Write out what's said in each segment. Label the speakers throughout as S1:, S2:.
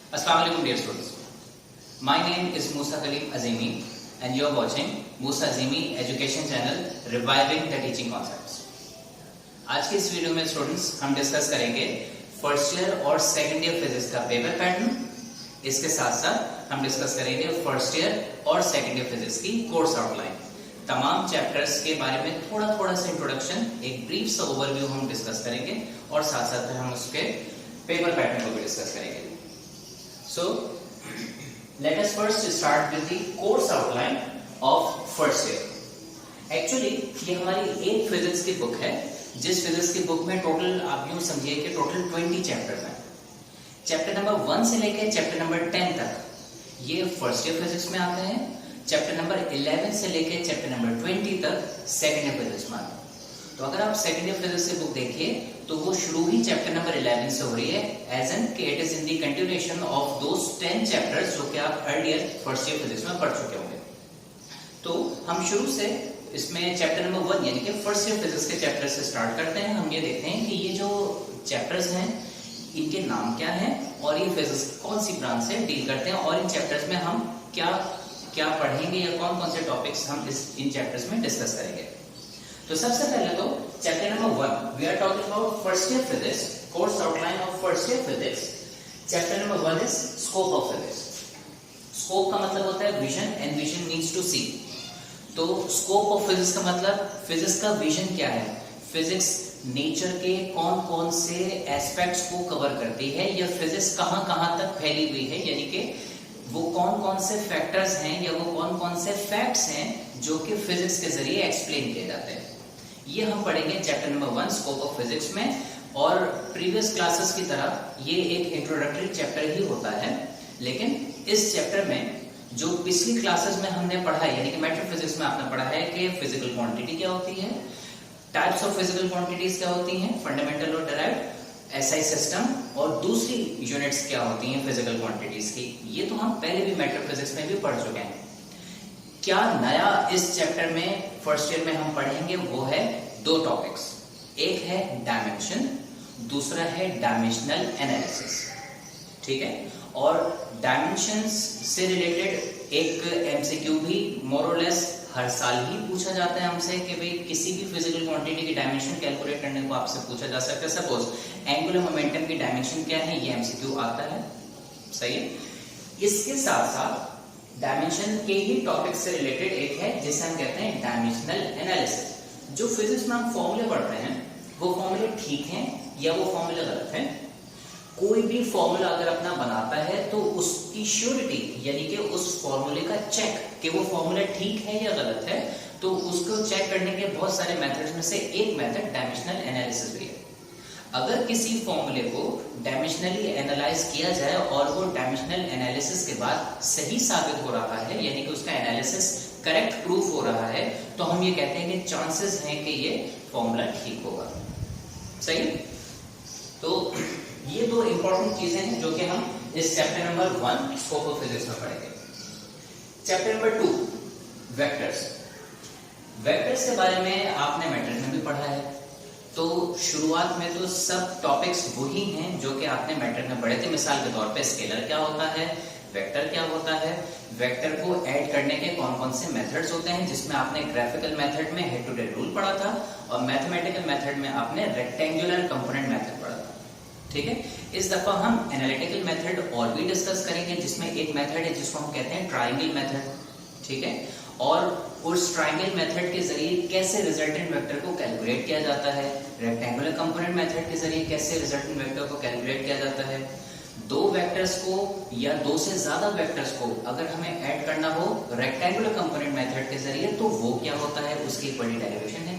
S1: Assalamu alaikum dear students. My name is Musa Kaleem Azimi and you are watching Musa Azimi Education Channel Reviving the Teaching Concepts. आज के इस video में students हम discuss करेंगे first year और second year physics का paper pattern. इसके साथ साथ हम डिस्कस करेंगे फर्स्ट ईयर और सेकंड ईयर फिजिक्स की कोर्स आउटलाइन। तमाम चैप्टर्स के बारे में थोड़ा सा इंट्रोडक्शन, एक ब्रीफ सा ओवरव्यू हम डिस्कस करेंगे और साथ साथ हम उसके पेपर पैटर्न को भी डिस्कस करेंगे। So, let us first start with the course outline of first year. Actually, ये हमारी एक फिजिक्स की बुक है, जिस फिजिक्स की बुक में टोटल आप यूं समझिए कि टोटल 20 चैप्टर्स हैं। चैप्टर नंबर 1 से लेकर चैप्टर नंबर 10 तक ये फर्स्ट ईयर फिजिक्स में आते हैं। चैप्टर नंबर 11 से लेकर चैप्टर नंबर 20 तक सेकंड ईयर फिजिक्स में आते हैं। तो अगर आप सेकंड ईयर फिजिक्स की बुक देखिए तो वो शुरू ही चैप्टर नंबर 11 से हो रही है, एज एन कि it is in the continuation of those 10 chapters जो कि आप अर्लियर फर्स्ट ईयर फिजिक्स में पढ़ चुके होंगे। तो हम शुरू से इसमें चैप्टर नंबर 1 यानी कि फर्स्ट ईयर फिजिक्स के चैप्टर से स्टार्ट करते हैं। हम ये देखते हैं कि ये जो चैप्टर्स हैं इनके नाम क्या हैं और ये फिजिक्स कौन सी ब्रांच से डील करते हैं और इन चैप्टर्स में हम क्या पढ़ेंगे या कौन से टॉपिक्स हम इन चैप्टर्स में डिस्कस करेंगे। तो सबसे पहले तो chapter number 1 we are talking about first year physics, course outline of first year physics. Chapter number 1 is scope of physics. Scope का मतलब होता है vision and vision needs to see. तो स्कोप ऑफ फिजिक्स का मतलब physics का vision क्या है, फिजिक्स नेचर के कौन से एस्पेक्ट्स को कवर करती है या फिजिक्स कहां तक फैली हुई है, यानी कि वो कौन से फैक्टर्स हैं या वो कौन से फैक्ट्स हैं जो कि फिजिक्स के जरिए एक्सप्लेन किए जाते हैं। ये हम पढ़ेंगे chapter number 1 scope of physics में। और प्रीवियस क्लासेस की तरह ये एक इंट्रोडक्टरी चैप्टर ही होता है, लेकिन इस चैप्टर में जो पिछली क्लासेस में हमने पढ़ा है यानी कि मैट्रिक फिजिक्स में आपने पढ़ा है कि फिजिकल क्वांटिटी क्या होती है, टाइप्स ऑफ फिजिकल क्वांटिटीज क्या होती हैं, फंडामेंटल और डिराइव्ड, एसआई सिस्टम, और दूसरी यूनिट्स क्या होती हैं फिजिकल क्वांटिटीज की। ये तो हम पहले भी मैट्रिक फिजिक्स में भी पढ़ चुके हैं। क्या नया इस चैप्टर में फर्स्ट ईयर में हम पढ़ेंगे वो है 2 टॉपिक्स, एक है डायमेंशन, दूसरा है डायमेंशनल एनालिसिस। ठीक है, और डायमेंशंस से रिलेटेड एक एमसीक्यू भी मोर और लेस हर साल ही पूछा जाता है हमसे कि भाई किसी भी फिजिकल क्वांटिटी की डायमेंशन कैलकुलेट करने को आपसे पूछा जा सकता है। सपोज एंगुलर मोमेंटम की डायमेंशन क्या है, ये एमसीक्यू आता है, सही है। इसके साथ साथ डायमेंशन के ही टॉपिक से रिलेटेड एक है जिसे हम कहते हैं डायमेंशनल एनालिसिस। जो फिजिक्स में हम फॉर्मूले पढ़ते हैं वो फॉर्मूले ठीक हैं या वो फॉर्मूले गलत हैं। कोई भी फॉर्मूला अगर अपना बनाता है तो उसकी श्योरिटी यानी कि उस फॉर्मूले का चेक कि वो फॉर्मूला ठीक है या गलत है, तो उसको चेक करने के बहुत सारे मेथड्स में से एक मेथड डायमेंशनल एनालिसिस भी है। अगर किसी फॉर्मूले को डायमेंशनली एनालाइज किया जाए और वो डायमेंशनल एनालिसिस के बाद सही साबित हो रहा है यानी कि उसका एनालिसिस करेक्ट प्रूफ हो रहा है, तो हम ये कहते हैं कि चांसेस हैं कि ये फॉर्मूला ठीक होगा, सही। तो ये 2 इंपॉर्टेंट चीजें हैं जो कि हम इस chapter number 1 scope of physics में पढ़ेंगे। Chapter number 2 vectors. वेक्टर्स के बारे में आपने मैट्रिक्स में भी पढ़ा है, तो शुरुआत में तो सब टॉपिक्स वही हैं जो कि आपने मैट्रिक में पढ़े थे। मिसाल के तौर पे स्केलर क्या होता है, वेक्टर क्या होता है, वेक्टर को ऐड करने के कौन से मेथड्स होते हैं, जिसमें आपने ग्राफिकल मेथड में हेड टू हेड रूल पढ़ा था और मैथमेटिकल मेथड में आपने रेक्टेंगुलर कंपोनेंट मेथड पढ़ा था। ठीक है, इस दफा हम एनालिटिकल मेथड और भी डिस्कस करेंगे, जिसमें एक मेथड है जिसको हम कहते हैं ट्रायंगल मेथड। ठीक है, और उस ट्रायंगल मेथड के जरिए कैसे रिजल्टेंट वेक्टर को कैलकुलेट किया जाता है, रेक्टेंगुलर कंपोनेंट मेथड के जरिए कैसे रिजल्टेंट वेक्टर को कैलकुलेट किया जाता है। 2 वेक्टर्स को या 2 से ज्यादा वेक्टर्स को अगर हमें ऐड करना हो रेक्टेंगुलर कंपोनेंट मेथड के जरिए तो वो क्या होता है, उसकी एक बड़ी डेरिवेशन है।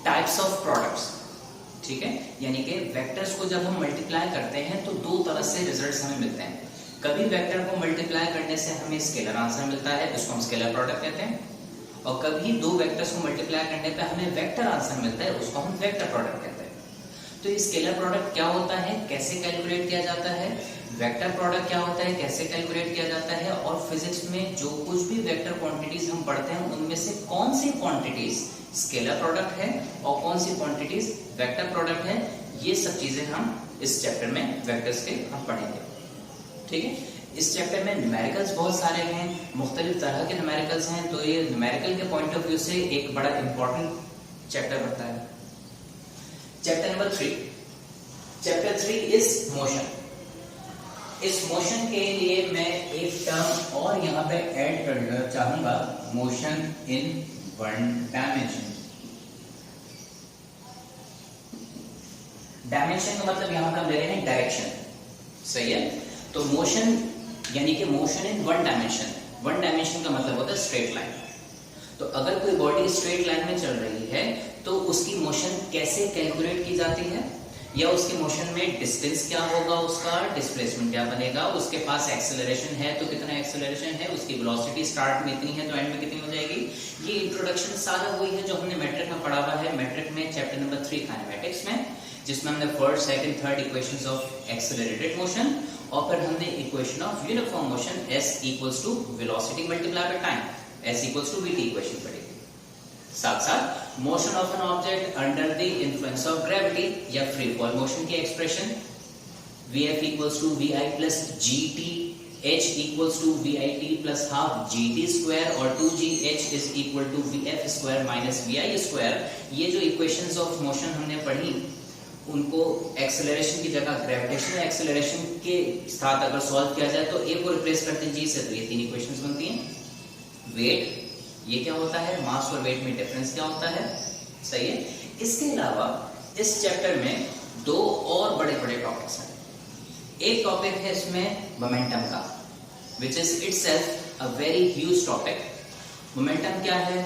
S1: टाइप्स ऑफ प्रोडक्ट्स, ठीक है, यानी कि वेक्टर्स को जब हम मल्टीप्लाई करते हैं तो 2 तरह से रिजल्ट्स हमें मिलते हैं। कभी वेक्टर को मल्टीप्लाई करने से हमें स्केलर आंसर मिलता है, उसको हम स्केलर प्रोडक्ट कहते हैं, और कभी 2 वेक्टर्स को मल्टीप्लाई करने पे हमें वेक्टर आंसर मिलता है, उसको हम वेक्टर प्रोडक्ट कहते हैं। तो स्केलर प्रोडक्ट क्या होता है, कैसे कैलकुलेट किया जाता है, वेक्टर प्रोडक्ट क्या होता है, कैसे कैलकुलेट किया जाता है, और फिजिक्स में जो कुछ भी वेक्टर क्वांटिटीज हम पढ़ते हैं उनमें से कौन सी क्वांटिटीज स्केलर प्रोडक्ट है और कौन सी क्वांटिटीज वेक्टर प्रोडक्ट है, ये सब चीजें हम इस चैप्टर में वेक्टर्स के हम पढ़ेंगे। ठीक है। इस चैप्टर में न्यूमेरिकल्स बहुत सारे हैं, मुख्तलिफ तरह के न्यूमेरिकल्स हैं, तो ये न्यूमेरिकल के पॉइंट ऑफ व्यू से एक बड़ा इंपॉर्टेंट चैप्टर बनता है। Chapter number 3, chapter 3 is motion. इस मोशन के लिए मैं एक टर्म और यहाँ पे ऐड करना चाहूंगा, motion in one dimension. Dimension का मतलब यहां पर हम ले रहे हैं डायरेक्शन, सही है। तो मोशन यानी कि motion in one dimension, one dimension का मतलब होता है स्ट्रेट लाइन। तो अगर कोई बॉडी स्ट्रेट लाइन में चल रही है तो उसकी मोशन कैसे कैलकुलेट की जाती है, या उसके मोशन में डिस्टेंस क्या होगा, उसका डिस्प्लेसमेंट क्या बनेगा, उसके पास एक्सेलरेशन है तो कितना एक्सेलरेशन है, उसकी वेलोसिटी स्टार्ट में इतनी है तो एंड में कितनी हो जाएगी। ये इंट्रोडक्शन सारा वही है जो हमने मैट्रिक में पढ़ा हुआ है, मैट्रिक में चैप्टर नंबर 3 काइनेमेटिक्स में, जिसमें हमने first, second, third equations of accelerated motion और फिर हमने equation of uniform motion s equals to velocity multiply by time, s equals to vt equation पढ़ी। साथ साथ motion of an object under the influence of gravity या free fall motion की expression vf equals to vi plus gt, h equals to vit plus half gt square और 2gh is equal to vf square minus vi square. ये जो equations of motion हमने पढ़ी उनको acceleration की जगह gravitational acceleration के साथ अगर सॉल्व किया जाए तो a को रिप्लेस करते हैं g से, तो ये 3 इक्वेशंस बनती हैं। वेट, ये क्या होता है, मास और वेट में डिफरेंस क्या होता है, सही है। इसके अलावा इस चैप्टर में 2 और बड़े बड़े टॉपिक्स हैं। एक टॉपिक है इसमें मोमेंटम का, which is itself a very huge topic. Momentum क्या है,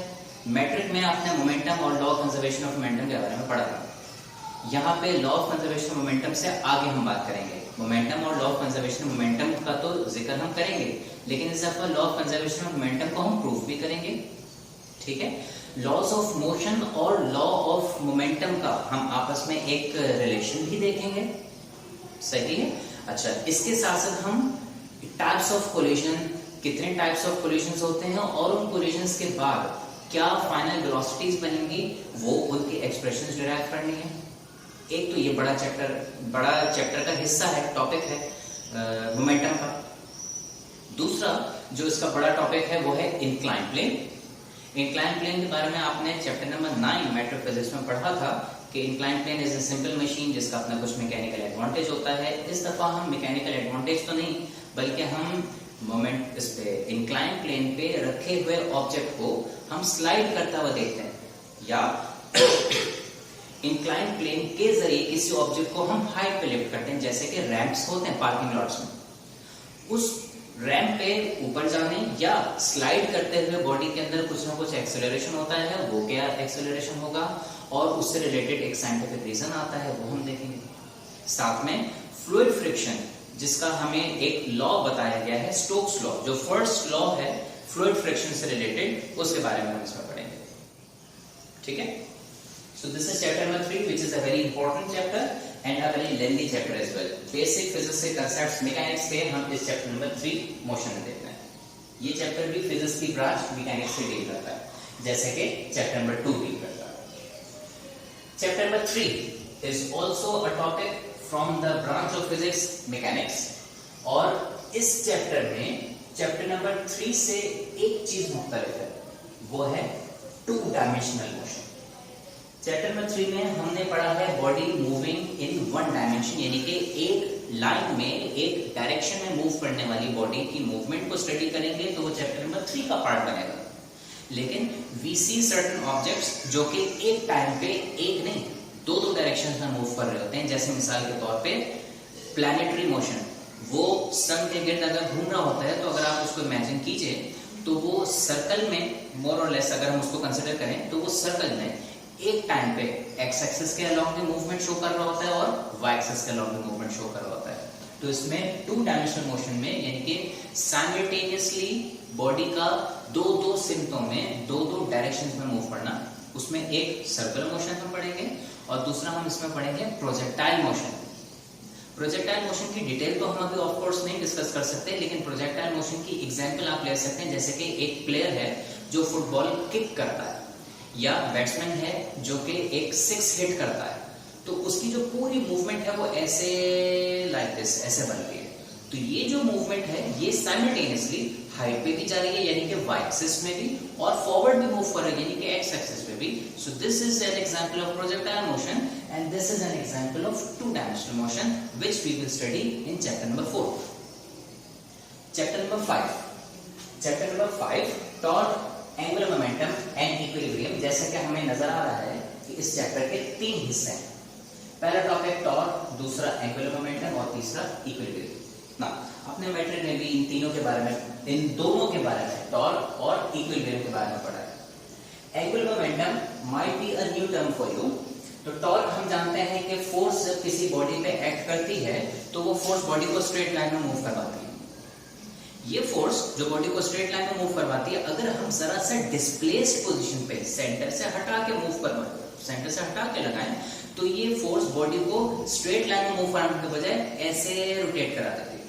S1: मैट्रिक में आपने मोमेंटम और law of conservation of momentum के बारे में पढ़ा था। यहाँ पे law of conservation of momentum से आगे हम बात करेंगे। मोमेंटम और law of conservation of momentum का तो जिक्र हम करेंगे, लेकिन इस दफा law of conservation of momentum को हम प्रूफ भी करेंगे, ठीक है। लॉज ऑफ मोशन और लॉ ऑफ मोमेंटम का हम आपस में एक रिलेशन भी देखेंगे, सही है। अच्छा, इसके साथ साथ हम टाइप्स ऑफ कोलिजन, कितने टाइप्स ऑफ कोलिजंस होते हैं और उन कोलिजंस के बाद क्या फाइनल वेलोसिटीज बनेंगी, वो उनके एक्सप्रेशंस डिराइव करनी है। एक तो ये बड़ा चैप्टर का हिस्सा है, टॉपिक है मोमेंटम का। दूसरा जो इसका बड़ा टॉपिक है वो है इंक्लाइन प्लेन। इंक्लाइन प्लेन के बारे में आपने चैप्टर नंबर 9 मेट्रो फिजिक्स में पढ़ा था कि incline plane is a simple machine जिसका अपना कुछ मैकेनिकल एडवांटेज होता है। इस दफा हम मैकेनिकल एडवांटेज तो नहीं, बल्कि हम मोमेंट इस पे इंक्लाइन प्लेन पे रखे हुए ऑब्जेक्ट को हम स्लाइड करता हुआ देखते हैं, या इंक्लाइन प्लेन के जरिए किसी ऑब्जेक्ट को हम हाइट पे लिफ्ट करते हैं, जैसे कि रैंप्स होते हैं पार्किंग लॉट्स में। उस रैंप पे ऊपर जाने या स्लाइड करते हुए बॉडी के अंदर कुछ ना कुछ एक्सेलरेशन होता है, वो क्या एक्सेलरेशन होगा और उससे रिलेटेड एक साइंटिफिक रीजन आता है, वो हम देखेंगे। साथ में फ्लूइड फ्रिक्शन, जिसका हमें एक लॉ बताया गया है, स्टोक्स लॉ, जो फर्स्ट लॉ है फ्लूइड फ्रिक्शन से रिलेटेड, उसके बारे में हम इसमें पढ़ेंगे, ठीक है। So this is chapter number 3, which is a very important chapter and a very lengthy chapter as well. Basic physics के concepts mechanics पे हम इस chapter number 3 मोशन में देखते हैं। ये चैप्टर भी फिजिक्स की ब्रांच मैकेनिक्स से डील करता है, जैसे कि चैप्टर नंबर 2 डील करता है। Chapter number 3 is also a topic from the branch of physics mechanics, और इस चैप्टर में चैप्टर नंबर 3 से एक चीज मुख्तलिफ है, वो है 2 डायमेंशनल मोशन। चैप्टर नंबर 3 में हमने पढ़ा है body moving in one dimension, यानी कि एक लाइन में एक डायरेक्शन में मूव करने वाली बॉडी की मूवमेंट को स्टडी करेंगे, तो वो चैप्टर नंबर 3 का पार्ट बनेगा। लेकिन वी सी सर्टेन ऑब्जेक्ट्स जो कि एक टाइम पे एक नहीं 2-2 डायरेक्शन में मूव कर रहे होते हैं, जैसे मिसाल के तौर पे प्लैनेटरी मोशन, वो सन के गिर्द अगर घूम रहा होता है तो अगर आप उसको इमेजिन कीजिए तो वो सर्कल में मोर और लेस अगर हम उसको कंसिडर करें तो वो सर्कल में एक टाइम पे एक्स एक्सिस के अलॉन्ग में मूवमेंट शो कर रहा होता है और वाई एक्सिस के अलॉन्ग में मूवमेंट शो कर रहा होता है। तो इसमें 2 डायमेंशनल मोशन में यानी कि साइमल्टेनियसली बॉडी का 2-2 सिमटों में 2-2 डायरेक्शंस में मूव करना, उसमें एक सर्कुलर मोशन हम पढ़ेंगे और दूसरा हम इसमें पढ़ेंगे प्रोजेक्टाइल मोशन। प्रोजेक्टाइल मोशन की डिटेल तो हम अभी ऑफ कोर्स नहीं डिस्कस कर सकते, लेकिन प्रोजेक्टाइल मोशन की एग्जांपल आप ले सकते हैं, जैसे कि एक प्लेयर है जो फुटबॉल किक करता है, या बैट्समैन है जो कि एक 6 हिट करता है, तो उसकी जो पूरी मूवमेंट है वो ऐसे लाइक दिस ऐसे बनती है। तो ये जो मूवमेंट है ये साइमल्टेनियसली हाइट पे भी जा रही है यानी कि वाई एक्सिस में भी, और फॉरवर्ड भी मूव कर रही है यानी कि एक्स एक्सिस पे भी. So this is an example of projectile motion and this is an example of two dimensional motion which we will study in chapter number 4. Chapter number 5. Chapter number 5 torque, angular momentum and equilibrium. जैसा कि हमें नजर आ रहा है कि इस chapter के 3 हिस्से हैं. पहला टॉपिक टॉर्क, दूसरा एंगुलर मोमेंटम और तीसरा इक्विलिब्रियम. ना आपने मैट्रिक में भी इन तीनों के बारे में, इन दोनों के बारे में, टॉर्क और इक्विलिब्रियम के बारे में पढ़ा है. Angular momentum might be a new term for you. तो टॉर्क हम जानते हैं कि फोर्स जब किसी बॉडी पे एक्ट करती है तो वो फोर्स बॉडी को स्ट्रेट लाइन में मूव करवाती है. ये फोर्स जो बॉडी को स्ट्रेट लाइन में मूव करवाती है, अगर हम जरा सा डिस्प्लेस्ड पोजीशन पे सेंटर से हटा के मूव करवाएं, सेंटर से हटा के लगाएं, तो ये फोर्स बॉडी को स्ट्रेट लाइन में मूव कराने के बजाय ऐसे रोटेट करा देती है.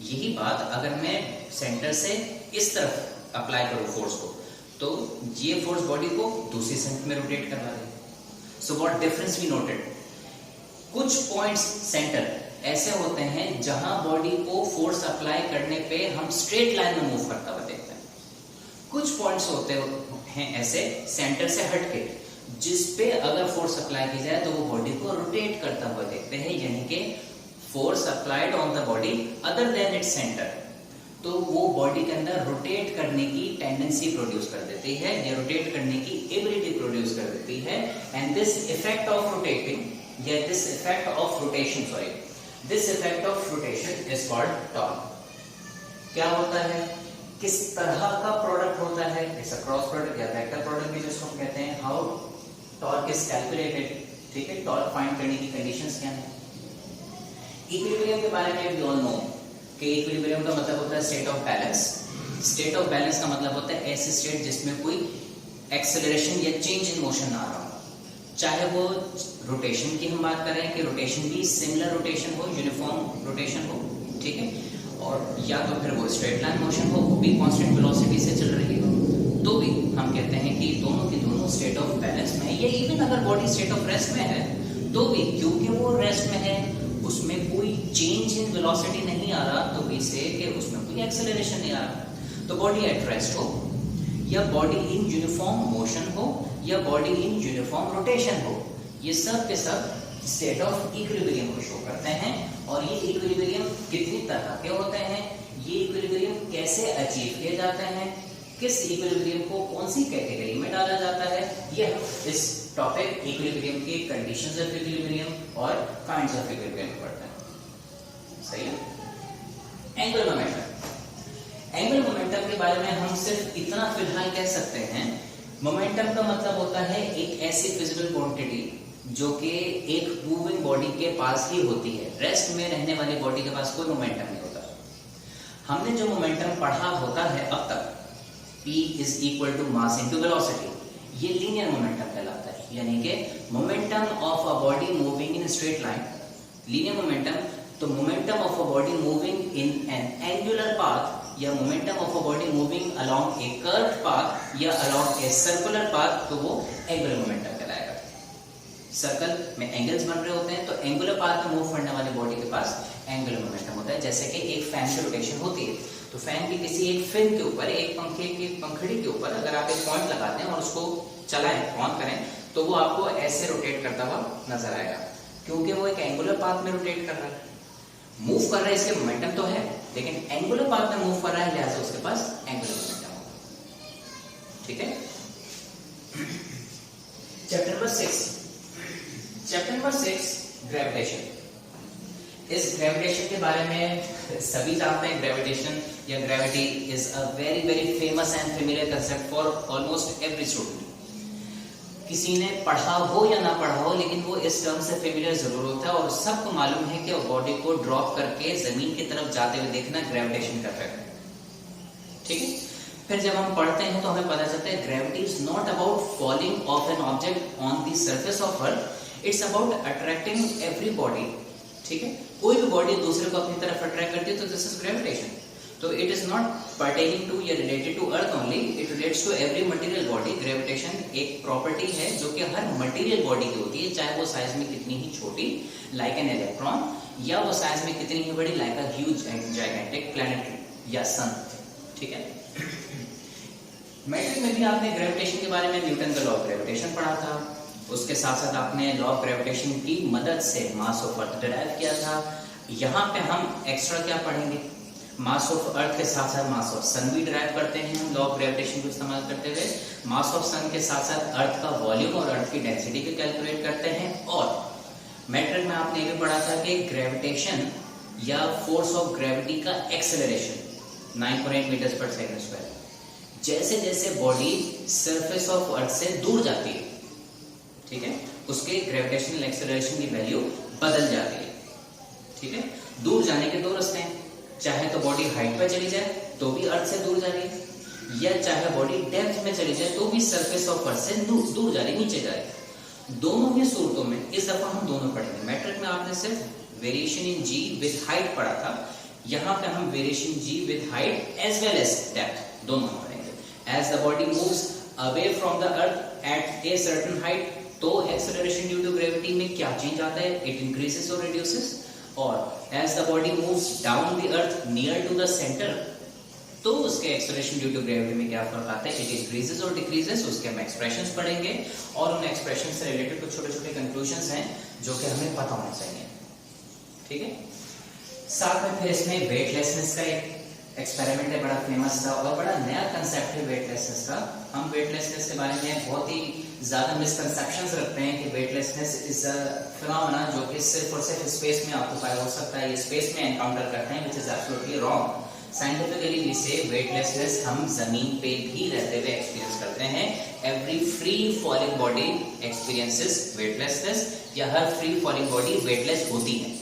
S1: यही बात अगर मैं सेंटर से इस तरफ अप्लाई करूं फोर्स को, तो ये फोर्स बॉडी को दूसरी साइड में रोटेट करवा देगी. So what difference we noted, कुछ पॉइंट्स सेंटर ऐसे होते हैं जहां बॉडी को फोर्स अप्लाई करने पे हम स्ट्रेट लाइन में मूव करता हुआ देखते हैं. कुछ पॉइंट्स होते हैं ऐसे सेंटर से हटके जिस पे अगर फोर्स अप्लाई की जाए तो वो बॉडी को रोटेट करता हुआ देखते हैं, यानी कि force applied on the body other than its centre, तो वो बॉडी के अंदर रोटेट करने की टेंडेंसी प्रोड्यूस कर देती है या रोटेट करने की एबिलिटी प्रोड्यूस कर देती है. And this effect of rotating या this effect of rotation, sorry, this effect of rotation is called torque. क्या होता है, किस तरह का प्रोडक्ट होता है, इट्स अ क्रॉस प्रोडक्ट या वेक्टर प्रोडक्ट भी जिसको हम कहते हैं. हाउ टॉर्क इज कैलकुलेटेड, ठीक है, टॉर्क फाइंड करने की कंडीशंस क्या हैं. इक्विलिब्रियम के बारे में वी ऑल नो कि इक्विलिब्रियम का मतलब होता है state of balance. State of balance का मतलब होता है ऐसी स्टेट जिसमें कोई एक्सेलरेशन या चेंज इन मोशन ना आ रहा हो, चाहे वो रोटेशन की हम बात करें कि रोटेशन भी सिमिलर रोटेशन हो, यूनिफॉर्म रोटेशन हो, ठीक है, और या तो फिर वो स्ट्रेट लाइन मोशन हो, वो भी कांस्टेंट वेलोसिटी से चल रही हो, तो भी हम कहते हैं कि दोनों के दोनों स्टेट ऑफ बैलेंस में है. या इवन अगर बॉडी स्टेट ऑफ रेस्ट में है तो भी क्योंकि वो रेस्ट में है, उसमें कोई चेंज इन वेलोसिटी नहीं आ रहा, तो भी से कि उसमें कोई एक्सेलरेशन नहीं आ रहा, तो बॉडी एट रेस्ट हो या बॉडी इन यूनिफॉर्म मोशन हो या बॉडी इन यूनिफॉर्म रोटेशन हो, ये सब के सब स्टेट ऑफ इक्विलिब्रियम को शो करते हैं. और ये इक्विलिब्रियम कितनी तरह के होते हैं, ये इक्विलिब्रियम कैसे अचीव किए जाते हैं, किस इक्विलिब्रियम को कौन सी कैटेगरी में डाला जाता है, ये इस टॉपिक इक्विलिब्रियम के कंडीशंस ऑफ इक्विलिब्रियम और काइंड्स ऑफ इक्विलिब्रियम पढ़ते हैं. सही है. Angular momentum. एंगुलर मोमेंटम के बारे में हम सिर्फ इतना फिलहाल कह सकते हैं, मोमेंटम का मतलब होता है एक ऐसी फिजिकल क्वांटिटी जो कि एक मूविंग बॉडी के पास ही होती है. रेस्ट में रहने वाली बॉडी के पास कोई मोमेंटम नहीं होता. हमने जो मोमेंटम पढ़ा होता है अब तक, P is equal to mass into velocity, ये लीनियर मोमेंटम कहलाता है, यानी कि momentum of a body moving in straight line. Linear momentum, तो momentum of a body moving in an angular path या momentum of a body moving along a curved path या along a circular path, तो वो angular momentum कहलाएगा. Circle में angles बन रहे होते हैं, तो एंगुलर पाथ में मूव करने वाली बॉडी के पास एंगुलर मोमेंटम होता है. जैसे कि एक फैन की रोटेशन होती है, तो फैन की किसी एक फिन के ऊपर, एक पंखे की पंखड़ी के ऊपर अगर आप एक पॉइंट लगाते हैं और उसको चलाएं, ऑन करें, तो वो आपको ऐसे रोटेट करता हुआ नजर आएगा, क्योंकि वो एक एंगुलर पाथ में रोटेट कर रहा है. मूव कर रहा है, इसके मोमेंटम तो है, लेकिन एंगुलर पाथ में मूव कर रहा है, लिहाजा उसके पास एंगुलर मोमेंटम होगा. ठीक है. Chapter number 6. Chapter number 6 gravitation. इस ग्रेविटेशन के बारे में सभी जानते हैं. ग्रेविटेशन या gravity is a very very famous and familiar concept for almost every student. किसी ने पढ़ा हो या ना पढ़ा हो, लेकिन वो इस टर्म से फेमिलियर जरूर होता है और सबको मालूम है कि बॉडी को ड्रॉप करके जमीन की तरफ जाते हुए देखना ग्रेविटेशन का इफेक्ट है. ठीक है. फिर जब हम पढ़ते हैं तो हमें पता चलता है gravity is not about falling of an object on the surface of earth, it's about attracting every body. ठीक है. कोई भी बॉडी दूसरे को अपनी तरफ अट्रैक्ट करती है, तो दिस इज ग्रेविटेशन. तो it is not pertaining to या related to earth only, it relates to every material body. Gravitation एक प्रॉपर्टी है जो कि हर मटेरियल बॉडी की होती है, चाहे वो साइज में कितनी ही छोटी, लाइक एन इलेक्ट्रॉन या वो साइज में कितनी ही बड़ी, like a huge gigantic planet या सन। ठीक है। मैट्रिक में भी आपने ग्रेविटेशन के बारे में न्यूटन का लॉ ऑफ ग्रेविटेशन पढ़ा था, उसके साथ साथ आपने लॉ ऑफ ग्रेविटेशन की मदद से मास ऑफ अर्थ डिराइव किया था। यहाँ पे हम एक्स्ट्रा क्या पढ़ेंगे, मास ऑफ अर्थ के साथ साथ मास ऑफ सन भी डिराइव करते हैं हम लॉ ऑफ ग्रेविटेशन को इस्तेमाल करते हुए। मास ऑफ सन के साथ साथ अर्थ का वॉल्यूम और अर्थ की डेंसिटी को कैलकुलेट करते हैं। और मैट्रिक में आपने ये भी पढ़ा था कि ग्रेविटेशन या फोर्स ऑफ ग्रेविटी का एक्सेलरेशन 9.8 मीटर्स पर सेकंड स्क्वायर, जैसे जैसे बॉडी सरफेस ऑफ अर्थ से दूर जाती है, ठीक है, उसके ग्रेविटेशनल एक्सेलरेशन की वैल्यू बदल जाती है। ठीक है। दूर जाने के दो रास्ते हैं, चाहे तो बॉडी हाइट पर चली जाए तो भी अर्थ से दूर जा रही है, या चाहे बॉडी डेप्थ में चली जाए तो भी सरफेस ऑफ अर्थ से दूर जा रही है, नीचे जा रही है। दोनों ही सूरतों में इस दफा हम दोनों पढ़ेंगे। मैट्रिक में आपने सिर्फ variation in g with height पढ़ा था, यहाँ पे हम variation g with height as well as depth दोनों पढ़ेंगे। As the body moves away from the earth at a certain height, तो acceleration due to gravity में क्या चेंज आता है, it increases or reduces। और as the body moves down the earth near to the center, तो उसके acceleration due to gravity में क्या फर्क आता है, it increases or decreases। उसके हम expressions पढ़ेंगे और उन expressions से related कुछ छोटे छोटे conclusions हैं जो कि हमें पता होना चाहिए। ठीक है। साथ में फिर इसमें वेटलेसनेस का एक एक्सपेरिमेंट है, बड़ा फेमस था और बड़ा नया कंसेप्ट है वेटलेसनेस का। हम वेटलेसनेस के बारे में बहुत ही ज्यादा मिसकंसेप्शंस रखते हैं कि वेटलेसनेस इज अ फिनोमेना जो कि सिर्फ और सिर्फ स्पेस में ऑक्यूपाई हो सकता है, ये स्पेस में एनकाउंटर करते हैं, which is absolutely wrong. Scientifically we say weightlessness हम जमीन पे भी रहते हुए एक्सपीरियंस करते हैं। Every free falling body experiences weightlessness, या हर फ्री फॉलिंग बॉडी वेटलेस होती है।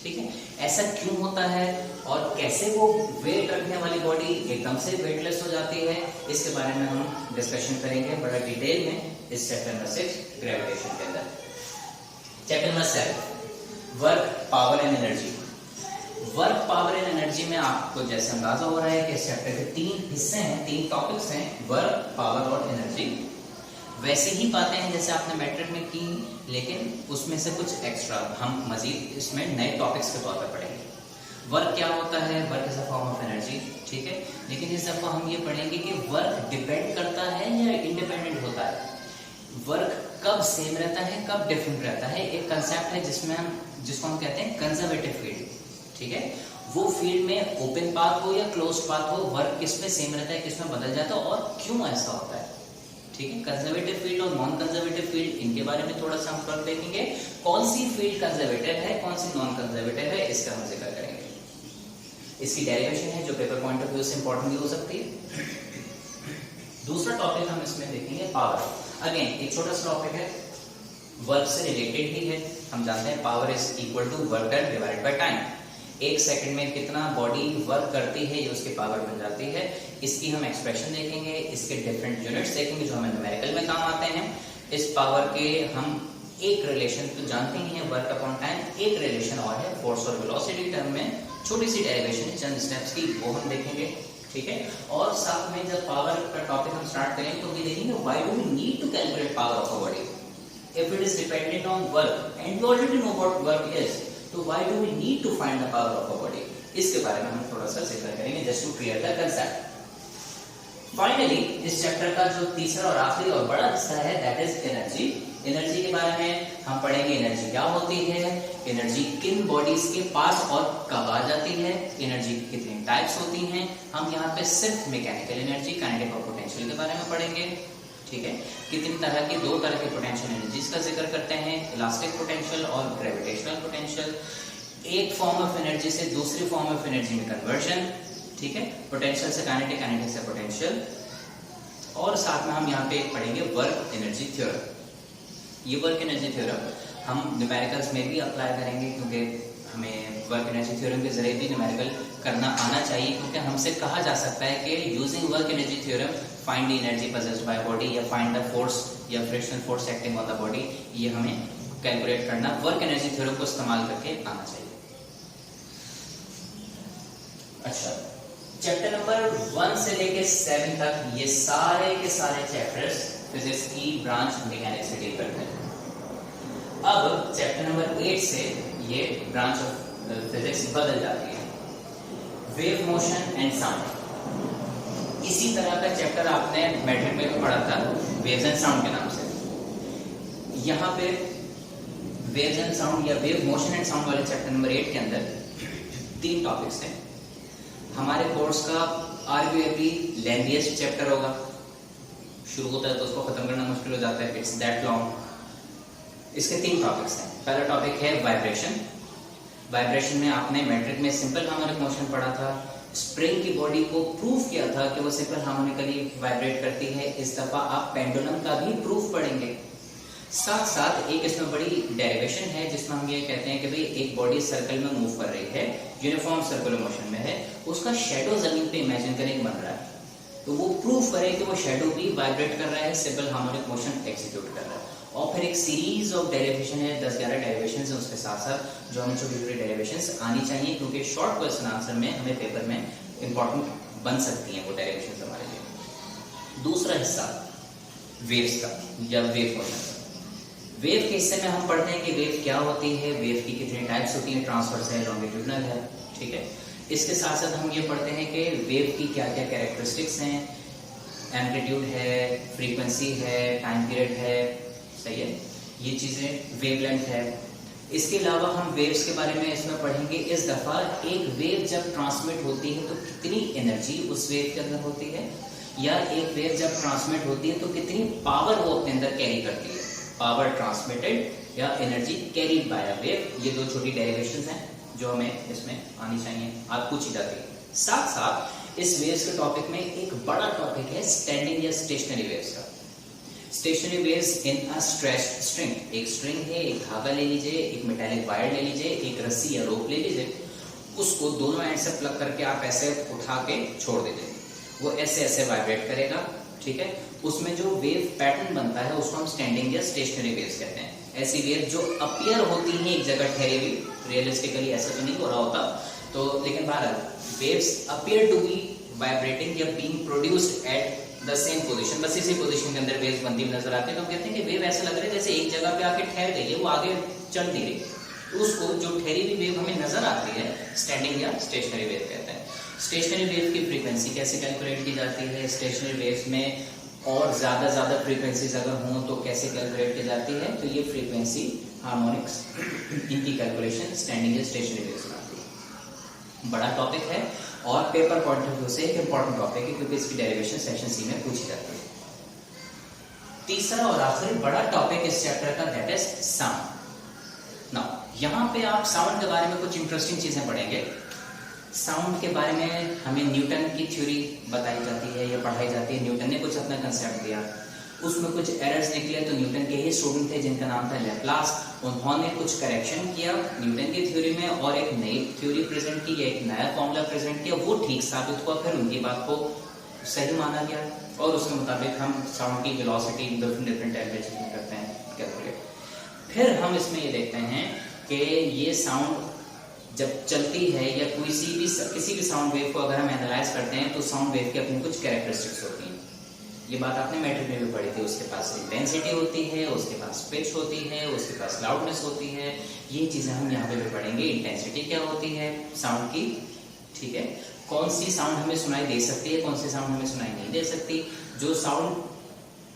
S1: ठीक है। ऐसा क्यों होता है और कैसे वो वेट रखने वाली बॉडी एकदम से वेटलेस हो जाती है, इसके बारे में हम डिस्कशन करेंगे बड़ा डिटेल में इस चैप्टर नंबर 6 ग्रेविटेशन के अंदर। Chapter number 7 work, power and energy. Work, power and energy में आपको जैसे अंदाजा हो रहा है कि इस चैप्टर के 3 हिस्से हैं, 3 टॉपिक्स हैं, वर्क, पावर और एनर्जी। वैसे ही बातें हैं जैसे आपने मैट्रिक में की, लेकिन उसमें से कुछ एक्स्ट्रा हम मजीद इसमें नए टॉपिक्स के तौर पर पढ़ेंगे। वर्क क्या होता है, work is a form of energy. ठीक है। लेकिन इस दफा हम ये पढ़ेंगे कि वर्क डिपेंड करता है या इंडिपेंडेंट होता है, वर्क कब सेम रहता है, कब डिफरेंट रहता है। एक कंसेप्ट है जिसको हम कहते हैं कंजर्वेटिव फील्ड। ठीक है। वो फील्ड में ओपन पाथ हो या क्लोज पाथ हो, वर्क किसमें सेम रहता है, किसमें बदल जाता है और क्यों ऐसा होता है। ठीक है। कंजर्वेटिव फील्ड और नॉन कंजर्वेटिव फील्ड, इनके बारे में थोड़ा सा हम फर्क देखेंगे। कौन सी फील्ड कंजर्वेटिव है, कौन सी नॉन कंजर्वेटिव है, इसका हम जिक्र करेंगे। इसकी डेरिवेशन है जो पेपर पॉइंट ऑफ व्यू से इंपॉर्टेंट भी हो सकती है। दूसरा टॉपिक हम इसमें देखेंगे पावर। अगेन एक छोटा सा टॉपिक है, वर्क से रिलेटेड ही है। हम जानते हैं power is equal to work done divided by time. एक सेकंड में कितना बॉडी वर्क करती है ये उसकी पावर बन जाती है। इसकी हम एक्सप्रेशन देखेंगे, इसके डिफरेंट यूनिट्स देखेंगे जो हमें न्यूमेरिकल में काम आते हैं। इस पावर के हम एक रिलेशन तो जानते ही हैं, वर्क अपॉन टाइम। एक रिलेशन और है फोर्स और वेलोसिटी टर्म में, छोटी सी डेरिवेशन चंद स्टेप्स की, वो हम देखेंगे। ठीक है। और साथ में जब पावर का टॉपिक हम स्टार्ट करेंगे तो ये देखेंगे why do we need to calculate power of a body if it is dependent on work and we already know what work is, तो why do we need to find the power of a body, इसके बारे में हम थोड़ा सा जिक्र करेंगे just to clear the concept. Finally इस चैप्टर का जो तीसरा और आखिरी और बड़ा हिस्सा है दैट इज एनर्जी। एनर्जी के बारे में हम पढ़ेंगे, एनर्जी क्या होती है, एनर्जी किन बॉडीज के पास और कब आ जाती है, एनर्जी की कितनी टाइप्स होती हैं। हम यहाँ पे सिर्फ मैकेनिकल एनर्जी, काइनेटिक और पोटेंशियल के बारे में पढ़ेंगे। ठीक है। कितनी तरह की, 2 तरह के पोटेंशियल एनर्जीज का जिक्र करते हैं, इलास्टिक पोटेंशियल और ग्रेविटेशनल पोटेंशियल। एक फॉर्म ऑफ एनर्जी से दूसरी फॉर्म ऑफ एनर्जी में कन्वर्जन। ठीक है। पोटेंशियल से काइनेटिक, काइनेटिक से पोटेंशियल। और साथ में हम यहाँ पे पढ़ेंगे वर्क एनर्जी थ्योरम। ये वर्क एनर्जी थ्योरम हम न्यूमेरिकल्स में भी अप्लाई करेंगे, क्योंकि हमें वर्क एनर्जी थ्योरम के जरिए भी न्यूमेरिकल करना आना चाहिए, क्योंकि हमसे कहा जा सकता है कि using work energy theorem find the energy possessed by body या फाइंड द फोर्स या frictional force acting on the body, ये हमें कैलकुलेट करना वर्क एनर्जी थ्योरम को इस्तेमाल करके आना चाहिए। अच्छा, चैप्टर नंबर 1 से लेके 7 तक ये सारे के सारे चैप्टर्स फिजिक्स की ब्रांच मैकेनिक्स से डील करते हैं। अब चैप्टर नंबर 8 से ये ब्रांच ऑफ फिजिक्स बदल जाती है। वेव मोशन एंड साउंड, इसी तरह का चैप्टर आपने मैट्रिक में भी पढ़ा था, वेव्स एंड साउंड के नाम से। यहाँ पे वेव्स एंड साउंड या वेव मोशन एंड साउंड वाले चैप्टर नंबर 8 के अंदर 3 टॉपिक्स हैं। हमारे कोर्स का आर्ग्यूएबली लेंथीएस्ट चैप्टर होगा, शुरू होता है तो उसको खत्म करना मुश्किल हो जाता है, इट्स दैट लॉन्ग। इसके 3 टॉपिक्स हैं। पहला टॉपिक है वाइब्रेशन। वाइब्रेशन में आपने मैट्रिक में सिंपल हार्मोनिक मोशन पढ़ा था, स्प्रिंग की बॉडी को प्रूफ किया था कि वो सिंपल हार्मोनिकली वाइब्रेट करती है। इस दफा आप पेंडुलम का भी प्रूफ पढ़ेंगे। साथ साथ एक इसमें बड़ी डेरिवेशन है जिसमें हम ये कहते हैं कि भाई एक बॉडी सर्कल में मूव कर रही है, यूनिफॉर्म सर्कुलर मोशन में है, उसका शेडो जमीन पे इमेजिन करें बन रहा है, तो वो प्रूफ करे कि वो शेडो भी वाइब्रेट कर रहा है, सिंपल हार्मोनिक मोशन एग्जीक्यूट कर रहा है। और फिर एक सीरीज ऑफ डेरिवेशन है, 10-11 डेरिवेशन है उसके साथ साथ, जो हमें छोटी छोटी डेरिवेशन आनी चाहिए, क्योंकि शॉर्ट क्वेश्चन आंसर में हमें पेपर में इंपॉर्टेंट बन सकती हैं वो डेरिवेशन हमारे लिए। दूसरा हिस्सा वेव्स का या वेव मोशन का। वेव के हिस्से में हम पढ़ते हैं कि वेव क्या होती है, वेव की कितनी टाइप्स होती है, ट्रांसवर्स है, लॉन्गिट्यूडनल है, ठीक है। इसके साथ साथ हम ये पढ़ते हैं कि वेव की क्या क्या कैरेक्टरिस्टिक्स हैं, एम्पलीट्यूड है, फ्रीक्वेंसी है, टाइम पीरियड है, सही है, ये चीजें, वेवलेंथ है। इसके अलावा हम वेव्स के बारे में इसमें पढ़ेंगे। इस दफा एक वेव जब ट्रांसमिट होती है तो कितनी एनर्जी उस वेव के अंदर होती है, या एक वेव जब ट्रांसमिट होती है तो कितनी पावर वो अपने अंदर कैरी करती है, पावर ट्रांसमिटेड या energy carried bye a wave. ये 2 छोटी डेरिवेशंस हैं जो हमें इसमें आनी चाहिए, आप पूछी जाती है। साथ साथ इस वेव्स के टॉपिक में एक बड़ा टॉपिक है स्टैंडिंग या स्टेशनरी वेव्स का। Stationery waves in a stretched string, एक स्ट्रिंग है, एक धागा ले लीजिए, एक मेटालिक वायर ले लीजिए, एक रस्सी या रोप ले लीजिए, उसको दोनों एंड से प्लग करके आप ऐसे उठा के छोड़ दीजिए, वो ऐसे ऐसे वाइब्रेट करेगा, ठीक है। उसमें जो वेव पैटर्न बनता है उसको हम स्टैंडिंग या स्टेशनरी वेव्स कहते हैं। ऐसी वेव जो अपीयर होती हैं एक जगह ठहरी हुई, रियलिस्टिकली ऐसा तो नहीं हो रहा होता तो, लेकिन बहरहाल waves appear to be vibrating या being produced at the same position, बस इसी पोजीशन के अंदर वेव्स बनती हुई नजर आती है। तो हम कहते हैं कि वेव ऐसा लग रहा है जैसे एक जगह पे आके ठहर गई है, वो आगे चल नहीं रही, तो उसको जो ठहरी हुई वेव हमें नजर आती है स्टैंडिंग या स्टेशनरी वेव कहते हैं। स्टेशनरी वेव की फ्रीक्वेंसी कैसे कैलकुलेट की जाती है, स्टेशनरी वेव्स में और ज्यादा फ्रीक्वेंसीज अगर हों तो कैसे कैलकुलेट की जाती है, तो ये फ्रीक्वेंसी हार्मोनिक्स इनकी कैलकुलेशन स्टैंडिंग या स्टेशनरी वेव्स में आती है। बड़ा टॉपिक है और पेपर पॉइंट ऑफ व्यू से एक इंपॉर्टेंट टॉपिक है, क्योंकि इसकी डेरिवेशन सेक्शन सी में पूछी जाती है। तीसरा और आखिरी बड़ा टॉपिक इस चैप्टर का, दैट इज साउंड। नाउ यहाँ पे आप साउंड के बारे में कुछ इंटरेस्टिंग चीजें पढ़ेंगे। साउंड के बारे में हमें न्यूटन की थ्योरी बताई जाती है या पढ़ाई जाती है। न्यूटन ने कुछ अपना कंसेप्ट दिया, उसमें कुछ एरर्स निकले, तो न्यूटन के ही स्टूडेंट थे जिनका नाम था लैप्लास, उन्होंने कुछ करेक्शन किया न्यूटन की थ्योरी में और एक नई थ्योरी प्रेजेंट की या एक नया फॉर्मूला प्रेजेंट किया, वो ठीक साबित हुआ, फिर उनकी बात को सही माना गया और उसके मुताबिक हम साउंड की वेलोसिटी डिफरेंट टेम्परेचर में करते हैं कैलकुलेट। फिर हम इसमें ये देखते हैं कि ये साउंड जब चलती है या किसी भी साउंड वेव को अगर हम एनालाइज करते हैं तो साउंड वेव की अपनी कुछ कैरेक्टरिस्टिक्स होती हैं। ये बात आपने मैट्रिक में भी पढ़ी थी। उसके पास इंटेंसिटी होती है, उसके पास पिच होती है, उसके पास लाउडनेस होती है। ये चीजें हम यहाँ पे भी पढ़ेंगे। इंटेंसिटी क्या होती है साउंड की, ठीक है, कौन सी साउंड हमें सुनाई दे सकती है, कौन सी साउंड हमें सुनाई नहीं दे सकती, जो साउंड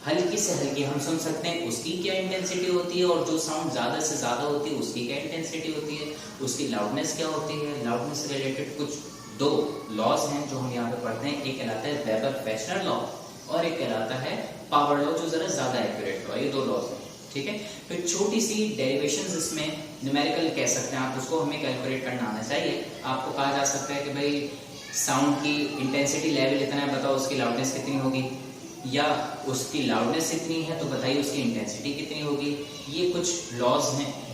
S1: हल्की से हल्की हम सुन सकते हैं उसकी क्या इंटेंसिटी होती है, और जो साउंड ज्यादा से ज्यादा होती है उसकी क्या इंटेंसिटी होती है, उसकी लाउडनेस क्या होती है। लाउडनेस से रिलेटेड कुछ 2 लॉज हैं जो हम यहाँ पे पढ़ते हैं। एक कहलाता है वेबर-फेशनर लॉ और एक कहलाता है पावर लॉ, जो जरा ज्यादा एक्यूरेट लॉ। ये 2 लॉज हैं, ठीक है। तो छोटी सी डेरिवेशंस इसमें न्यूमेरिकल कह सकते हैं आप, उसको हमें कैलकुलेट करना आना चाहिए। आपको कहा जा सकता है कि भाई साउंड की इंटेंसिटी लेवल इतना है, बताओ उसकी लाउडनेस कितनी होगी, या उसकी लाउडनेस इतनी है तो बताइए उसकी इंटेंसिटी कितनी होगी। ये कुछ लॉज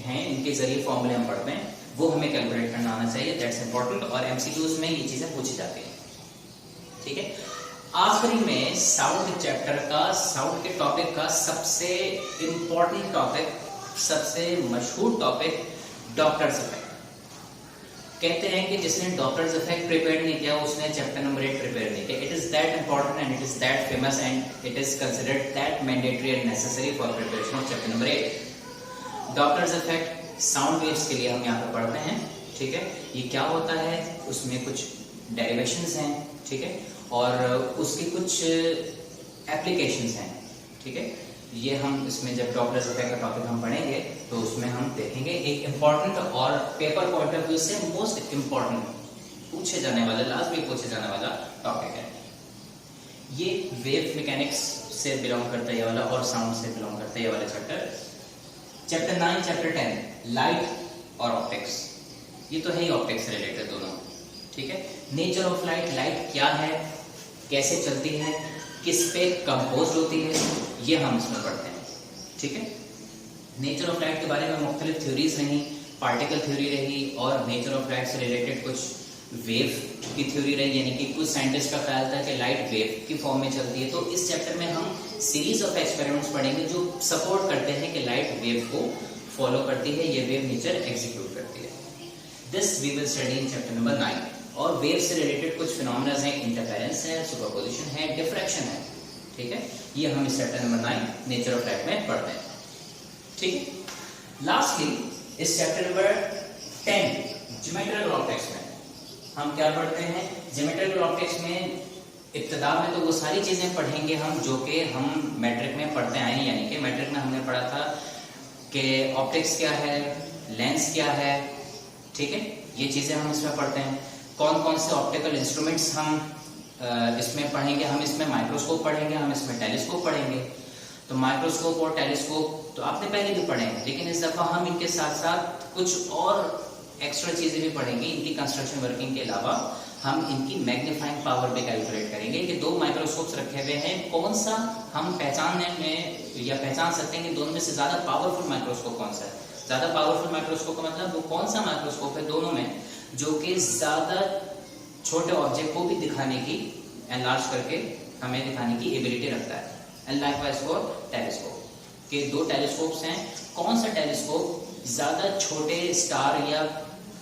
S1: हैं इनके जरिए फॉर्मूले हम पढ़ते हैं, वो हमें कैलकुलेट करना आना चाहिए, दैट्स इंपॉर्टेंट। और एमसीक्यूज में ये चीजें पूछी जाती हैं, ठीक है। आखिरी में साउंड चैप्टर का, साउंड के टॉपिक का सबसे इंपॉर्टेंट टॉपिक, सबसे मशहूर टॉपिक, डॉप्लर्स इफेक्ट। कहते हैं कि जिसने डॉप्लर्स इफेक्ट प्रिपेयर नहीं किया उसने चैप्टर नंबर 8 प्रिपेयर नहीं किया। It is that important and it is that famous and it is considered that mandatory and necessary for preparation of chapter number 8। Doppler's effect sound waves के लिए हम यहाँ पे पढ़ते हैं, ठीक है। ये क्या होता है, उसमें कुछ डेरिवेशंस हैं, ठीक है, और उसके कुछ एप्लीकेशंस हैं, ठीक है। ये हम इसमें जब डॉपलर इफेक्ट का टॉपिक हम पढ़ेंगे तो उसमें हम देखेंगे। एक इम्पॉर्टेंट और पेपर पॉइंट ऑफ व्यू से मोस्ट इम्पॉर्टेंट पूछे जाने वाला, लास्ट वीक पूछे जाने वाला टॉपिक है। ये वेव मैकेनिक्स से बिलोंग करता है ये वाला, और साउंड से बिलोंग करता है ये वाला चैप्टर। चैप्टर 9, चैप्टर 10 लाइट और ऑप्टिक्स, ये तो है ही ऑप्टिक्स से रिलेटेड दोनों, ठीक है। नेचर ऑफ लाइट, लाइट क्या है, कैसे चलती है, किस पे कंपोज होती है, ये हम इसमें पढ़ते हैं, ठीक है। नेचर ऑफ लाइट के बारे में मुख्तलिफ थ्योरीज रही, पार्टिकल थ्योरी रही, और नेचर ऑफ लाइट से रिलेटेड कुछ वेव की थ्योरी रही, यानी कि कुछ साइंटिस्ट का ख्याल था कि लाइट वेव की फॉर्म में चलती है। तो इस चैप्टर में हम सीरीज ऑफ एक्सपेरिमेंट्स पढ़ेंगे जो सपोर्ट करते हैं कि लाइट वेव को फॉलो करती है, ये वेव नेचर एग्जीक्यूट करती है। This we will study in chapter number 9। और वेव से रिलेटेड कुछ फिनोमेना हैं, इंटरफेरेंस है, सुपरपोजिशन है, डिफ्रैक्शन है, ठीक है। ये हम इस chapter number 9 nature of light में पढ़ते हैं, ठीक है। लास्टली इस चैप्टर नंबर 10 ज्योमेट्रिकल ऑप्टिक्स में हम क्या पढ़ते हैं। ज्योमेट्रिकल ऑप्टिक्स में इब्तिदा में तो वो सारी चीजें पढ़ेंगे हम जो कि हम मैट्रिक में पढ़ते आए हैं, यानी कि मैट्रिक में हमने पढ़ा था कि ऑप्टिक्स क्या है, लेंस क्या है, ठीक है। ये चीजें हम इसमें पढ़ते हैं। कौन कौन से ऑप्टिकल इंस्ट्रूमेंट्स हम इसमें पढ़ेंगे। हम इसमें माइक्रोस्कोप पढ़ेंगे, हम इसमें टेलीस्कोप पढ़ेंगे। तो माइक्रोस्कोप और टेलीस्कोप तो आपने पहले भी पढ़े हैं, लेकिन इस दफा हम इनके साथ साथ कुछ और एक्स्ट्रा चीजें भी पढ़ेंगे। इनकी कंस्ट्रक्शन वर्किंग के अलावा हम इनकी मैग्नीफाइंग पावर भी कैलकुलेट करेंगे कि दो माइक्रोस्कोप्स रखे हुए हैं, कौन सा हम पहचानने में या पहचान सकते हैं कि दोनों में से ज्यादा पावरफुल माइक्रोस्कोप कौन सा है। ज्यादा पावरफुल माइक्रोस्कोप का मतलब वो कौन सा माइक्रोस्कोप है दोनों में जो कि ज्यादा छोटे ऑब्जेक्ट को भी दिखाने की, एनलार्ज करके हमें दिखाने की एबिलिटी रखता है। एंड लाइकवाइज फॉर टेलीस्कोप के दो टेलीस्कोप्स हैं, कौन सा टेलीस्कोप ज्यादा छोटे स्टार या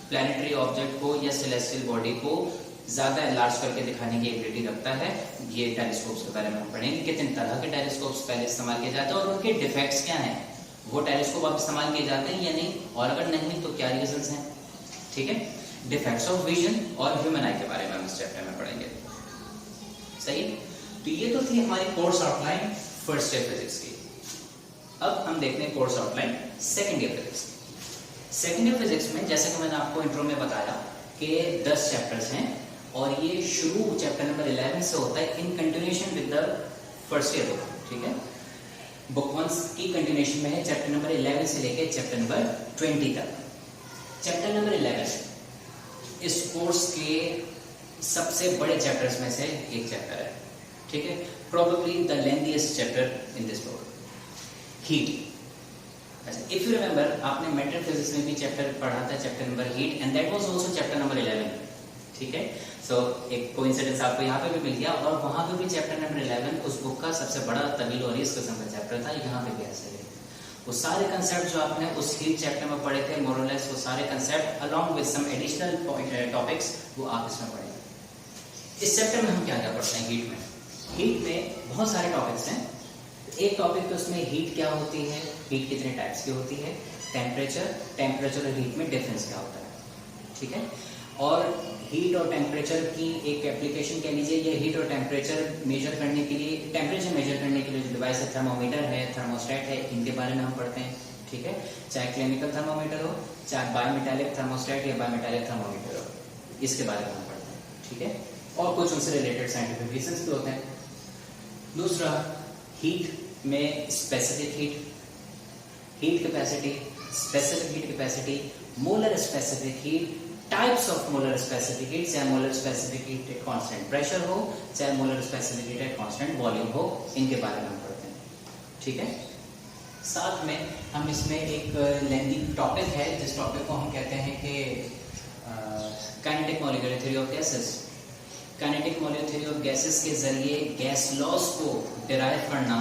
S1: प्लैनेटरी ऑब्जेक्ट को या सेलेस्टियल बॉडी को ज्यादा एनलार्ज करके दिखाने की एबिलिटी रखता है। ये टेलीस्कोप्स के बारे में हम पढ़ेंगे, कितने तरह के टेलीस्कोप्स पहले इस्तेमाल किए जाते हैं और उनके डिफेक्ट्स क्या हैं, वो टेलीस्कोप अब इस्तेमाल किए जाते हैं या नहीं, और अगर नहीं तो क्या रीजंस हैं, ठीक है। डिफेक्ट्स ऑफ विजन और ह्यूमन आई के बारे में हम इस चैप्टर में पढ़ेंगे, सही। तो ये तो थी हमारी course outline first year physics की। अब हम देखते हैं course outline second year physics की। सेकंड ईयर फिजिक्स में जैसे कि मैंने आपको इंट्रो में बताया कि 10 चैप्टर्स हैं और ये शुरू चैप्टर नंबर 11 से होता है in continuation with the first year book, ठीक है। बुक 1 की कंटिन्यूएशन में है चैप्टर नंबर 11 से लेकर चैप्टर नंबर 20 तक। चैप्टर नंबर 11 इस कोर्स के सबसे बड़े चैप्टर्स में से एक चैप्टर है, ठीक है। Probably the lengthiest chapter in this book, heat. अच्छा, इफ यू रिमेंबर आपने मैट्रिक फिजिक्स में भी चैप्टर पढ़ा था, chapter number heat, and that was also chapter number 11, ठीक है। सो एक कोइंसिडेंस आपको यहाँ पे भी मिल गया, और वहां पे भी चैप्टर नंबर 11 उस बुक का सबसे बड़ा तवील और इस किस्म का चैप्टर था। यहाँ पे भी ऐसे है, वो सारे कंसेप्ट जो आपने उस हीट चैप्टर में पढ़े थे मोर और लेस, वो सारे concept along with some additional topics वो आप इसमें पढ़ेंगे। इस चैप्टर में हम क्या क्या पढ़ते हैं हीट में। हीट में बहुत सारे टॉपिक्स हैं। एक टॉपिक तो उसमें हीट क्या होती है, हीट कितने टाइप्स की होती है, टेम्परेचर और हीट में डिफरेंस क्या होता है, ठीक है। और हीट और टेम्परेचर की एक एप्लीकेशन कह लीजिए, ये हीट और टेम्परेचर मेजर करने के लिए, टेम्परेचर मेजर करने के लिए जो डिवाइस है, थर्मोमीटर है, थर्मोस्टेट है, इनके बारे में हम पढ़ते हैं, ठीक है। चाहे केमिकल थर्मोमीटर हो, चाहे बायोमेटालिक थर्मोस्टेट या बायोमेटालिक थर्मोमीटर हो, इसके बारे में हम पढ़ते हैं, ठीक है। और कुछ उनसे रिलेटेड साइंटिफिक रीजंस भी होते हैं। दूसरा, हीट में specific heat capacity, specific heat capacity, molar specific heat, types of molar specific heat, चाहे molar specific heat at constant pressure हो, चाहे molar specific heat at constant volume हो, इनके बारे में हम पढ़ते हैं, ठीक है। साथ में हम इसमें एक लेंथी टॉपिक है, जिस टॉपिक को हम कहते हैं कि kinetic molecular theory of gases. Kinetic molecular theory of gases के जरिए गैस लॉज को डिराइव करना,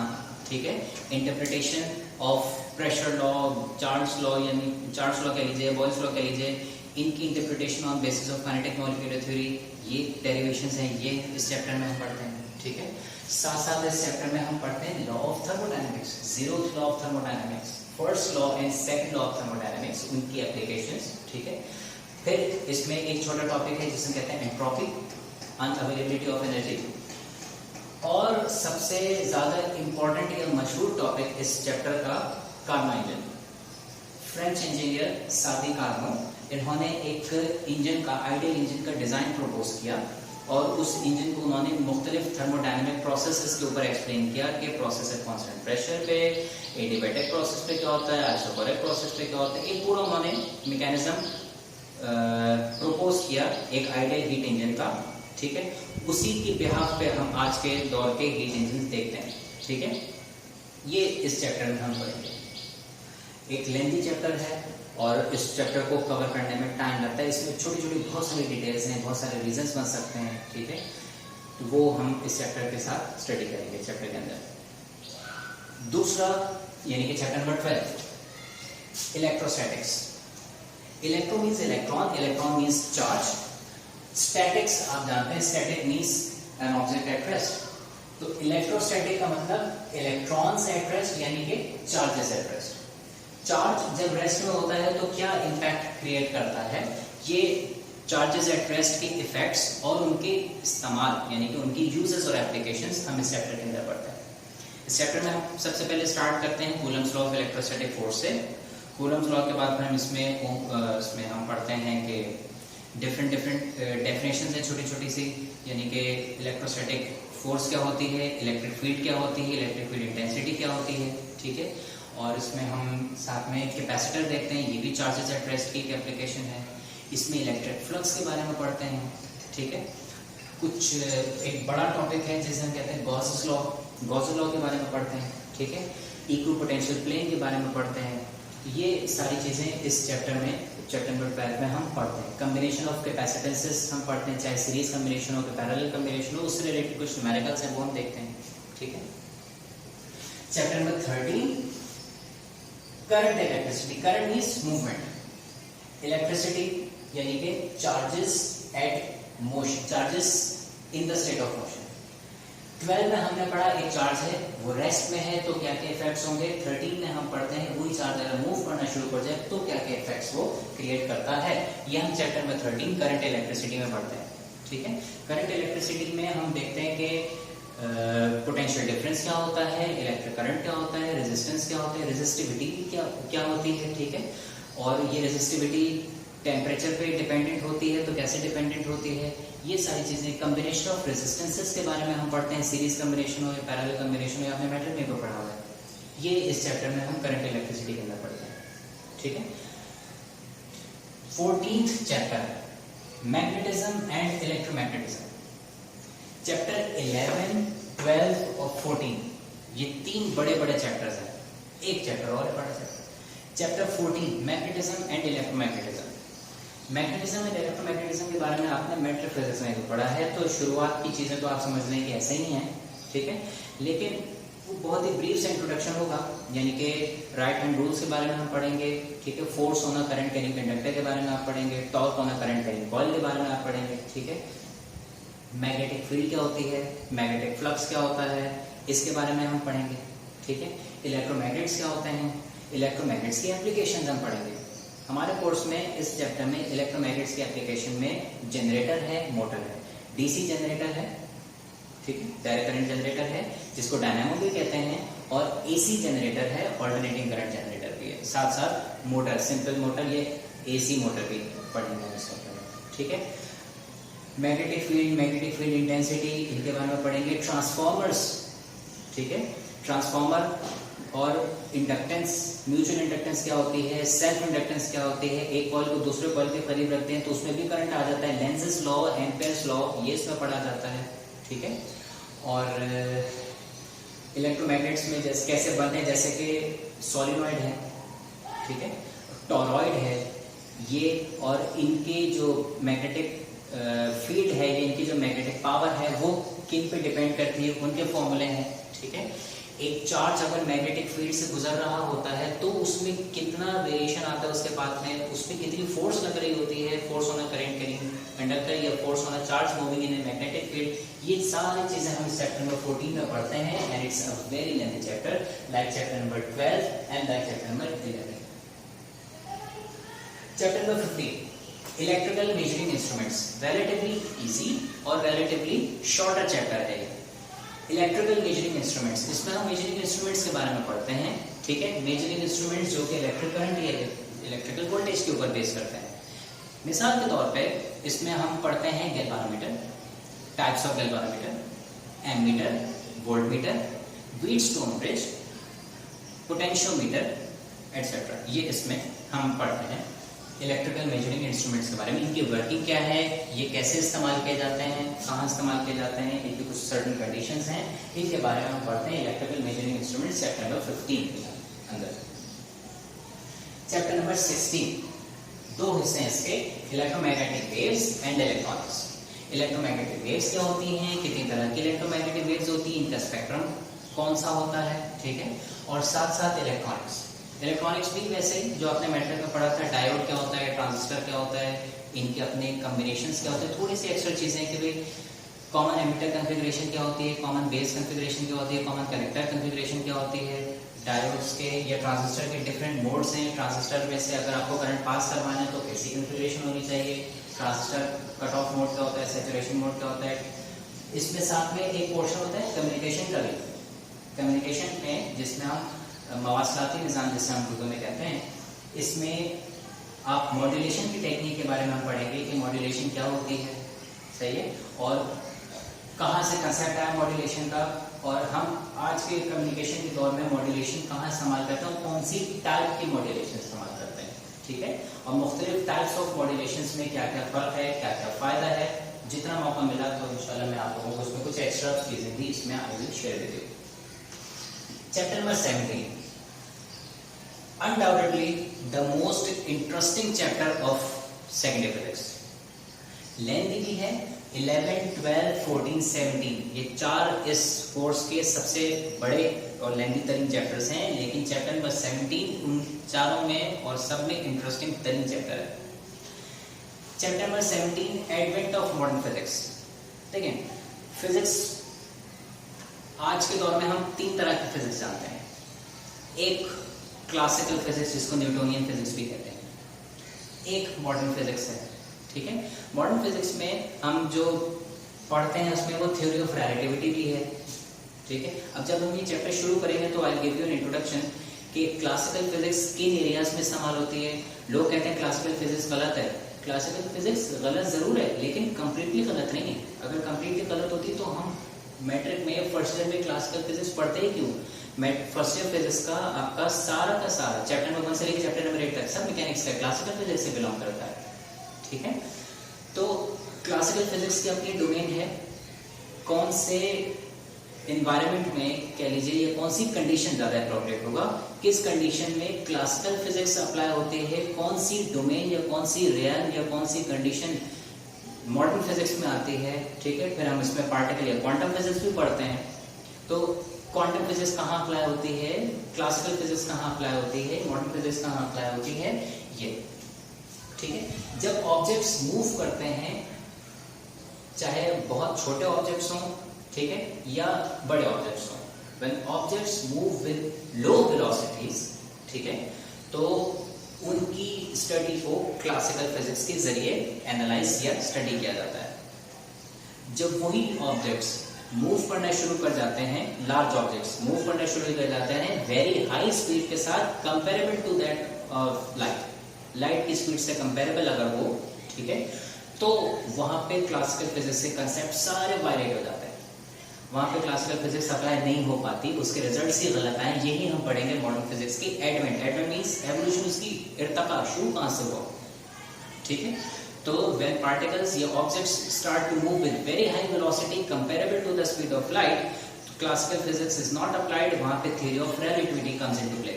S1: ठीक है। Interpretation of pressure law, Charles law, यानी चार्ल्स लॉ कह लीजिए, बॉयल्स लॉ कह लीजिए, इनकी interpretation on basis of kinetic molecular theory, ये डेरिवेशंस हैं, ये इस चैप्टर में हम पढ़ते हैं, ठीक है। साथ साथ इस चैप्टर में हम पढ़ते हैं law of thermodynamics, zeroth law of thermodynamics, first law and second law of thermodynamics, उनकी एप्लीकेशंस, ठीक है। फिर इसमें एक छोटा टॉपिक है जिसे कहते हैं एंट्रोपी, अनअवेलेबिलिटी ऑफ एनर्जी, और सबसे ज्यादा इंपॉर्टेंट या मशहूर टॉपिक इस चैप्टर का कार्नो इंजन। फ्रेंच इंजीनियर सादी कार्नो, इन्होंने एक इंजन का, आइडियल इंजन का डिजाइन प्रपोज किया और उस इंजन को उन्होंने मुख्तलिफ थर्मोडायनेमिक प्रोसेसेस के ऊपर एक्सप्लेन किया कि प्रोसेस है कांस्टेंट प्रेशर पे, एडियाबैटिक प्रोसेस पे क्या होता है, आइसोबैरिक प्रोसेस पे क्या होता है, एक पूरा उन्होंने मैकेनिज्म प्रपोज किया एक आइडियल हीट इंजन का, ठीक है। उसी की बिहाफ पे हम आज के दौर के हीट इंजन देखते हैं, ठीक है। ये इस चैप्टर में हम पढ़ेंगे। एक लेंथी चैप्टर है और इस चैप्टर को कवर करने में टाइम लगता है। इसमें छोटी छोटी बहुत सारी डिटेल्स हैं, बहुत सारे रीजंस बन सकते हैं, ठीक है। तो वो हम इस चैप्टर के साथ स्टडी करेंगे चैप्टर के अंदर। दूसरा यानी कि chapter number 12, electrostatics. Electro means electron, electron means charge, statics आप जानते हैं, static means an object at rest. तो इलेक्ट्रोस्टैटिक का मतलब इलेक्ट्रॉन्स एट रेस्ट यानी कि चार्जेस एट रेस्ट। चार्ज जब रेस्ट में होता है तो क्या इंपैक्ट क्रिएट करता है, ये चार्जेस एट रेस्ट के इफेक्ट्स और उनके इस्तेमाल यानी कि उनकी यूजेस और एप्लीकेशंस हम इस चैप्टर के अंदर पढ़ते हैं। इस चैप्टर में हम सबसे पहले स्टार्ट करते हैं Coulomb's law of electrostatic force से। कूलम्स लॉ के बाद फिर हम इसमें हम पढ़ते हैं कि डिफरेंट डेफिनेशंस हैं छोटी छोटी सी, यानी कि इलेक्ट्रोस्टैटिक फोर्स क्या होती है, इलेक्ट्रिक फील्ड क्या होती है, इलेक्ट्रिक फील्ड इंटेंसिटी क्या होती है, ठीक है। और इसमें हम साथ में कैपेसिटर देखते हैं, ये भी चार्जेस एट रेस्ट की एक एप्लीकेशन है। इसमें इलेक्ट्रिक फ्लक्स के बारे में पढ़ते हैं, ठीक है। कुछ एक बड़ा टॉपिक है जिसे हम कहते हैं गॉसेस लॉ, गॉसेस लॉ के बारे में पढ़ते हैं, ठीक है। इक्विपोटेंशियल प्लेन के बारे में पढ़ते हैं। ये सारी चीजें इस चैप्टर में, चैप्टर नंबर 12 में हम पढ़ते हैं। कम्बिनेशन ऑफ कैपेसिटेंसेस हम पढ़ते हैं, चाहे सीरीज कम्बिनेशन हो कि पैरेलल कम्बिनेशन हो, उससे रिलेटेड कुछ न्यूमेरिकल्स हैं वो हम देखते हैं, ठीक है। Chapter number 13, current electricity. Current means movement, electricity यानी कि charges at motion, charges in the state of motion. 12 में हमने पढ़ा एक चार्ज है वो रेस्ट में है तो क्या क्या इफेक्ट्स होंगे। 13 में हम पढ़ते हैं वही चार्ज अगर मूव करना शुरू कर जाए तो क्या क्या इफेक्ट्स वो क्रिएट करता है। ये हम चैप्टर नंबर 13 करंट इलेक्ट्रिसिटी में पढ़ते हैं, ठीक है। करंट इलेक्ट्रिसिटी में हम देखते हैं कि पोटेंशियल डिफरेंस क्या होता है, इलेक्ट्रिक करंट क्या होता है, रेजिस्टेंस क्या होता है, रेजिस्टिविटी क्या होती है, ठीक है। और ये रेजिस्टिविटी टेम्परेचर पे डिपेंडेंट होती है तो कैसे डिपेंडेंट होती है, ये सारी चीजें। कम्बिनेशन ऑफ रेजिस्टेंसेस के बारे में हम पढ़ते हैं, सीरीज कम्बिनेशन हो या पैरेलल कम्बिनेशन हो, आपने मेटल में भी पढ़ा हुआ है। ये इस चैप्टर में हम करंट इलेक्ट्रिसिटी के अंदर पढ़ते हैं, ठीक है। 14th chapter, magnetism and electromagnetism. Chapter 11, 12 और 14 ये तीन बड़े बड़े चैप्टर्स हैं। एक चैप्टर और बड़ा chapter, chapter 14 magnetism and electromagnetism. Magnetism and electromagnetism के बारे में आपने मेटल फिजिक्स में पढ़ा है, तो शुरुआत की चीजें तो आप समझ लें कि ऐसे ही हैं, ठीक है। लेकिन वो बहुत ही ब्रीफ से इंट्रोडक्शन होगा, यानी कि राइट हैंड रूल्स के बारे में हम पढ़ेंगे, ठीक है। Force on a current carrying conductor के बारे में आप पढ़ेंगे, torque on a current carrying coil के बारे में आप पढ़ेंगे, ठीक है। मैग्नेटिक फील्ड क्या होती है, मैग्नेटिक फ्लक्स क्या होता है, इसके बारे में हम पढ़ेंगे, ठीक है। इलेक्ट्रोमैग्नेट्स क्या होते हैं, इलेक्ट्रोमैग्नेट्स की एप्लीकेशंस हम पढ़ेंगे। हमारे कोर्स में इस चैप्टर में इलेक्ट्रोमैग्नेट्स की एप्लीकेशन में जनरेटर है, मोटर है, डीसी जनरेटर है, ठीक है, डायरेक्ट करंट जनरेटर है जिसको डायनामो भी कहते हैं, और एसी जनरेटर है, अल्टरनेटिंग करंट जनरेटर भी है। साथ साथ मोटर, सिंपल मोटर, ये एसी मोटर भी पढ़ेंगे इस चैप्टर में, ठीक है। मैग्नेटिक फील्ड इंटेंसिटी, इनके बारे में पढ़ेंगे। ट्रांसफॉर्मर्स, ठीक है, ट्रांसफॉर्मर और इंडक्टेंस, म्यूचुअल इंडक्टेंस क्या होती है, सेल्फ इंडक्टेंस क्या होती है, एक कॉइल को दूसरे कॉइल के करीब रखते हैं तो उसमें भी करंट आ जाता है। लेंजेस लॉ, एम्पेयर्स लॉ, ये इसमें पढ़ा जाता है, ठीक है। और इलेक्ट्रोमैग्नेट्स में जैसे कैसे बनते हैं, जैसे कि सोलिनॉइड है, ठीक है, टॉरॉइड है ये, और इनके जो मैग्नेटिक फील्ड है, ये इनकी जो मैग्नेटिक पावर है वो किन पे डिपेंड करती है, उनके फॉर्मूले हैं, ठीक है। एक चार्ज अगर मैग्नेटिक फील्ड से गुजर रहा होता है तो उसमें कितना वेरिएशन आता है उसके पाथ में, उसमें कितनी फोर्स लग रही होती है, force on a current carrying conductor या force on a charge moving in a magnetic field, ये सारी चीजें हम चैप्टर नंबर 14 में पढ़ते हैं and it's a very lengthy chapter like chapter number 12 and like chapter number 11. Chapter number 15 electrical measuring instruments, relatively easy और relatively shorter chapter है. Electrical measuring instruments, इसमें हम मेजरिंग इंस्ट्रूमेंट्स के बारे में पढ़ते हैं. ठीक है, मेजरिंग इंस्ट्रूमेंट्स जो कि इलेक्ट्रिक करंट या इलेक्ट्रिकल वोल्टेज के ऊपर बेस करते हैं. मिसाल के तौर पे इसमें हम पढ़ते हैं galvanometer, types of galvanometer, ammeter, voltmeter, Wheatstone bridge, potentiometer etcetera. ये इसमें हम पढ़ते हैं इलेक्ट्रिकल मेजरिंग इंस्ट्रूमेंट्स के बारे में. इनकी वर्किंग क्या है, ये कैसे इस्तेमाल किए जाते हैं, कहाँ इस्तेमाल किए जाते हैं, इनकी कुछ सर्टेन कंडीशंस हैं, इनके बारे में हम पढ़ते हैं electrical measuring instruments chapter number 15 के अंदर. चैप्टर नंबर 16 दो हिस्से हैं इसके, electromagnetic waves and electronics. Electromagnetic waves क्या होती हैं, कितनी तरह की इलेक्ट्रोमैग्नेटिक वेव्स होती हैं, इनका स्पेक्ट्रम कौन सा होता है. ठीक है, और साथ साथ इलेक्ट्रॉनिक्स. इलेक्ट्रॉनिक्स भी वैसे ही जो आपने मैट्रिक में पढ़ा था, डायोड क्या होता है, ट्रांजिस्टर क्या होता है, इनके अपने कॉम्बिनेशंस क्या होते हैं, थोड़ी सी एक्स्ट्रा चीजें कि भाई कॉमन एमिटर कॉन्फ़िगरेशन क्या होती है, कॉमन बेस कॉन्फ़िगरेशन क्या होती है, कॉमन कलेक्टर कॉन्फ़िगरेशन क्या होती है, डायोड्स के या ट्रांजिस्टर के डिफरेंट मोड्स हैं. ट्रांजिस्टर में से अगर आपको करंट पास करवाना है तो कैसी कॉन्फ़िगरेशन होनी चाहिए, ट्रांजिस्टर कट ऑफ मोड क्या होता है, सैचुरेशन मोड क्या होता है. इसमें साथ में एक पोर्शन होता है कम्युनिकेशन का भी. कम्युनिकेशन में जिसमें हम मवासलाती निज़ाम जिसे हम उर्दू में कहते हैं, इसमें आप मॉड्यूलेशन की टेक्निक के बारे में हम पढ़ेंगे कि मॉड्यूलेशन क्या होती है. सही है, और कहाँ से कंसेप्ट आया मॉड्यूलेशन का, और हम आज के कम्युनिकेशन के दौर में मॉड्यूलेशन कहाँ इस्तेमाल करते हैं, कौन सी टाइप की मॉड्यूलेशन इस्तेमाल करते हैं. ठीक है, और मुख्तलिफ टाइप्स ऑफ मॉड्यूलेशन में क्या क्या फ़र्क है, क्या क्या फ़ायदा है. जितना मौका मिला तो इंशाल्लाह मैं आप लोगों को उसमें कुछ एक्स्ट्रा चीज़ें भी इसमें I will share with you. Chapter number 17 undoubtedly the most interesting chapter of secondary physics. Lengthy भी है, 11, 12, 14, 17 ये चार इस कोर्स के सबसे बड़े और लेंथी तरीन चैप्टर्स हैं, लेकिन चैप्टर नंबर 17 उन चारों में और सब में इंटरेस्टिंग तरीन चैप्टर है. Chapter number 17 advent of modern physics. देखें, फिजिक्स आज के दौर में हम तीन तरह की फिजिक्स जानते हैं. एक क्लासिकल फिजिक्स जिसको न्यूटोनियन फिजिक्स भी कहते हैं, एक मॉडर्न फिजिक्स है. ठीक है, मॉडर्न फिजिक्स में हम जो पढ़ते हैं उसमें वो थ्योरी ऑफ रिलेटिविटी भी है. ठीक है, अब जब हम ये चैप्टर शुरू करेंगे तो I give you an introduction कि क्लासिकल फिजिक्स किन एरियाज में इस्तेमाल होती है. लोग कहते हैं क्लासिकल फिजिक्स गलत है. क्लासिकल फिजिक्स गलत जरूर है, लेकिन कंप्लीटली गलत नहीं है. अगर कंप्लीटली गलत होती तो हम मैट्रिक में फर्स्ट ईयर में क्लासिकल फिजिक्स पढ़ते ही क्यों. फर्स्ट ईयर फिजिक्स का आपका सारा का सारा चैप्टर नंबर 1 से लेकर चैप्टर नंबर 8 तक सब मैकेनिक्स का क्लासिकल फिजिक्स से बिलोंग करता है. ठीक है, तो क्लासिकल फिजिक्स की अपनी डोमेन है. कौन से एनवायरनमेंट में कह लीजिए या कौन सी कंडीशन ज़्यादा अप्रोप्रिएट होगा, किस कंडीशन में क्लासिकल फिजिक्स अप्लाई होती है, कौन सी डोमेन या कौन सी रियल या कौन सी कंडीशन मॉडर्न फिजिक्स में आती है. ठीक है, फिर हम इसमें पार्टिकल या क्वांटम फिजिक्स भी पढ़ते हैं. तो क्वांटम फिजिक्स कहाँ अप्लाई होती है, क्लासिकल फिजिक्स कहाँ अप्लाई होती है, मॉडर्न फिजिक्स कहाँ अप्लाई होती है, ये. ठीक है, जब ऑब्जेक्ट्स मूव करते हैं, चाहे बहुत छोटे ऑब्जेक्ट्स हों, ठीक है, या बड़े ऑब्जेक्ट्स हों, when objects move with low velocities, ठीक है, तो उनकी स्टडी को क्लासिकल फिजिक्स के जरिए एनालाइज या स्टडी किया जाता है. जब वही ऑब्जेक्ट्स मूव करना शुरू कर जाते हैं, लार्ज ऑब्जेक्ट्स मूव करना शुरू कर जाते हैं वेरी हाई स्पीड के साथ, comparable to that of light की स्पीड से कंपेरेबल अगर हो, ठीक है, तो वहां पे क्लासिकल फिजिक्स के कंसेप्ट सारे वायलेट हो जाते हैं. वहां पे क्लासिकल फिजिक्स अप्लाई नहीं हो पाती, उसके रिजल्ट्स ही गलत आए. यही हम पढ़ेंगे मॉडर्न फिजिक्स की एडवेंट मींस एवोल्यूशन, उसकी इर्तका शुरू कहां से हुआ. ठीक है, तो when particles या objects start to move with very high velocity comparable to the speed of light, classical physics is not applied. वहाँ पे theory of relativity comes into play.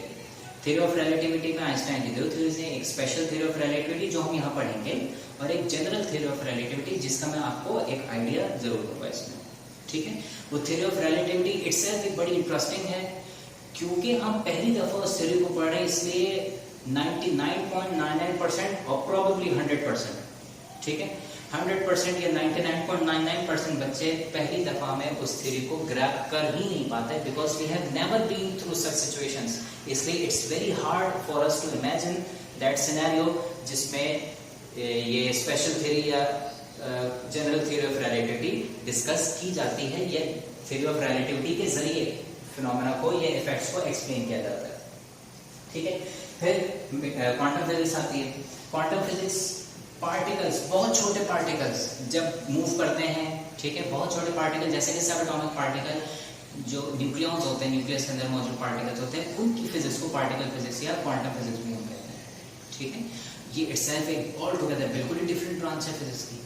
S1: theory of relativity में आइंस्टाइन की दो theories हैं, एक special theory of relativity जो हम यहाँ पढ़ेंगे और एक general theory of relativity जिसका मैं आपको एक आइडिया जरूर दूंगा इसमें. ठीक है, वो theory of relativity itself एक बड़ी इंटरेस्टिंग है क्योंकि हम पहली दफा उस theory को पढ़ रहे हैं, इसलिए 99.99% और probably 100%. ठीक है। 100% या 99.99% बच्चे पहली दफा में उस थ्योरी को ग्रैब कर ही नहीं पाते, because we have never been through such situations. इसलिए it's very hard for us to imagine that scenario जिसमें ये स्पेशल थ्योरी या general theory of relativity discuss की जाती है, या थ्योरी ऑफ रिलेटिविटी के जरिए फिनोमेना को या इफेक्ट्स को एक्सप्लेन किया जाता है। ठीक है। फिर क्वांटम फिजिक्स आती है। क्वांटम फिजिक्स पार्टिकल्स, बहुत छोटे पार्टिकल्स जब मूव करते हैं, ठीक है, बहुत छोटे पार्टिकल जैसे कि सब एटॉमिक पार्टिकल जो न्यूक्लियॉन्स होते हैं, न्यूक्लियस के अंदर मौजूद पार्टिकल्स होते हैं, उनकी फिजिक्स को पार्टिकल फिजिक्स या क्वांटम फिजिक्स भी हम कहते हैं। ठीक है। ये इटसेल्फ एक ऑल टुगेदर बिल्कुल ही डिफरेंट ब्रांच है फिजिक्स की,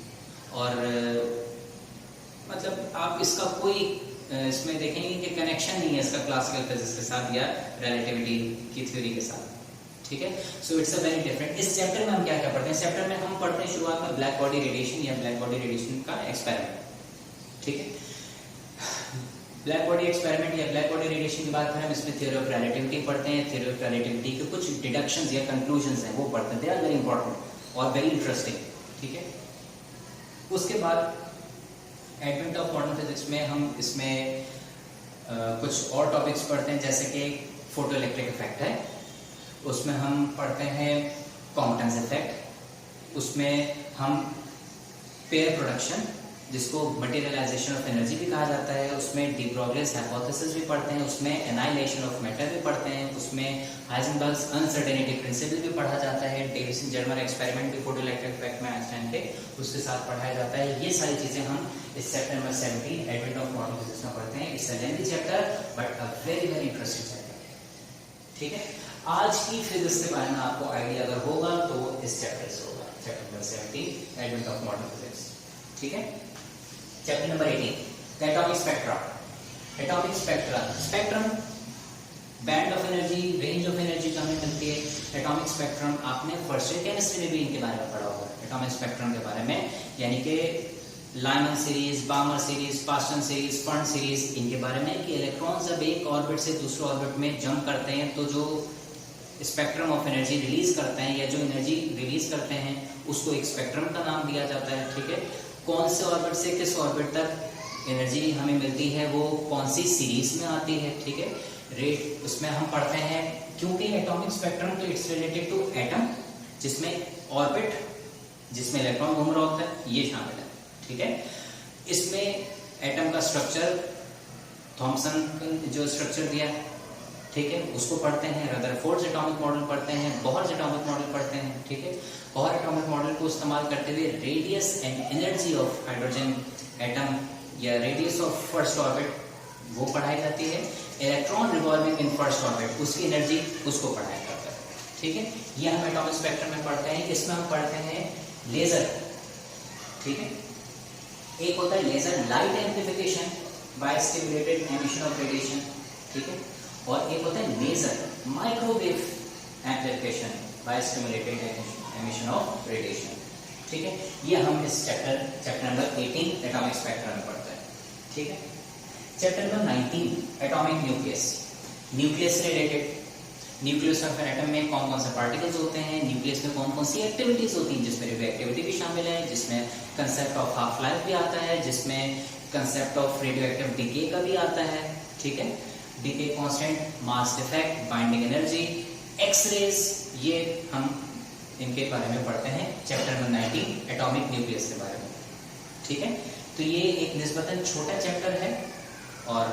S1: और मतलब आप इसका कोई इसमें देखेंगे कि कनेक्शन नहीं है इसका क्लासिकल फिजिक्स के साथ या रिलेटिविटी की थ्योरी के साथ। ठीक है। So it's a very different. इस चैप्टर में हम क्या क्या पढ़ते हैं? इस चैप्टर में हम पढ़ते हैं शुरुआत में ब्लैक बॉडी रेडिएशन या ब्लैक बॉडी रेडिएशन का एक्सपेरिमेंट। ठीक है। ब्लैक बॉडी एक्सपेरिमेंट या ब्लैक बॉडी रेडिएशन के बाद फिर हम इसमें थ्योरी ऑफ रिलेटिविटी पढ़ते हैं। थ्योरी ऑफ रिलेटिविटी के कुछ डिडक्शंस या कंक्लूजंस हैं वो पढ़ते हैं। दे आर वेरी इंपॉर्टेंट और वेरी इंटरेस्टिंग। ठीक है। उसके बाद एडवेंट ऑफ क्वांटम फिजिक्स में हम इसमें कुछ और टॉपिक्स पढ़ते हैं, जैसे कि फोटो इलेक्ट्रिक इफेक्ट है, उसमें हम पढ़ते हैं कॉम्पटेंस इफेक्ट, उसमें हम पेयर प्रोडक्शन जिसको मटेरियलाइजेशन ऑफ एनर्जी भी कहा जाता है, उसमें डी ब्रोगलीस हाइपोथेसिस भी पढ़ते हैं, उसमें एनाइलेशन ऑफ मैटर भी पढ़ते हैं, उसमें हाइजेनबर्ग्स अनसर्टेनिटी प्रिंसिपल भी पढ़ा जाता है, डेविसन जर्मर एक्सपेरिमेंट भी फोटो इलेक्ट्रिक इफेक्ट में आइंस्टाइन के उसके साथ पढ़ाया जाता है। ये सारी चीजें हम इस chapter number 17 advent of quantum physics में पढ़ते हैं। It's a lengthy chapter but a very very interesting chapter. ठीक है। आज की फिजिक्स के बारे में आपको आइडिया अगर होगा तो वो इस चैप्टर से होगा, chapter number 17 advent of quantum physics. ठीक है। Chapter number 18 atomic spectra. Atomic spectra, spectrum band of energy, range of energy जो हमें मिलती है। एटॉमिक स्पेक्ट्रम आपने फर्स्ट ईयर केमिस्ट्री में भी इनके बारे में पढ़ा होगा, एटॉमिक स्पेक्ट्रम के बारे में, यानी कि Lyman series, बामर series, Paschen series, fern series, इनके बारे में कि इलेक्ट्रॉन जब एक ऑर्बिट से दूसरे ऑर्बिट में जंप करते हैं तो जो स्पेक्ट्रम ऑफ एनर्जी रिलीज करते हैं या जो एनर्जी रिलीज करते हैं उसको एक स्पेक्ट्रम का नाम दिया जाता है। ठीक है। कौन से ऑर्बिट से किस ऑर्बिट तक एनर्जी हमें मिलती है, वो कौन सी सीरीज में आती है। ठीक है। रेट उसमें हम पढ़ते हैं, क्योंकि एटॉमिक स्पेक्ट्रम तो इट्स रिलेटेड टू एटम, जिसमें ऑर्बिट जिसमें इलेक्ट्रॉन घूम रहा होता है ये शामिल है। ठीक है। इसमें एटम का स्ट्रक्चर, थॉमसन जो स्ट्रक्चर दिया, ठीक है, उसको पढ़ते हैं। रदरफोर्ड एटॉमिक मॉडल पढ़ते हैं, बोहर एटॉमिक मॉडल पढ़ते हैं। ठीक है। बोहर एटॉमिक मॉडल को इस्तेमाल करते हुए radius and energy of hydrogen atom या रेडियस ऑफ फर्स्ट ऑर्बिट वो पढ़ाई जाती है। Electron revolving in first orbit उसकी एनर्जी उसको पढ़ाया जाता है। ठीक है। ये हम एटॉमिक स्पेक्ट्रम में पढ़ते हैं। इसमें हम पढ़ते हैं लेजर। ठीक है। एक होता है laser light amplification by stimulated emission of radiation. ठीक है। और एक होता है laser microwave amplification by stimulated emission of radiation. ठीक है। ये हम इस चैप्टर नंबर 18 एटॉमिक स्पेक्ट्रम में पढ़ते हैं। ठीक है। Chapter number 19 atomic nucleus. Nucleus से related, nucleus of an atom में कौन कौन से पार्टिकल्स होते हैं, न्यूक्लियस में कौन कौन सी एक्टिविटीज होती हैं, जिसमें रेडियो एक्टिविटी भी शामिल है, जिसमें कंसेप्ट ऑफ हाफ लाइफ भी आता है, जिसमें concept of radio active decay का भी आता है। ठीक है। डीके कांस्टेंट, मास इफेक्ट, बाइंडिंग एनर्जी, एक्स-रेज, ये हम इनके बारे में पढ़ते हैं चैप्टर नंबर 19 एटॉमिक न्यूक्लियस के बारे में। ठीक है। तो ये एक निस्बतन छोटा चैप्टर है और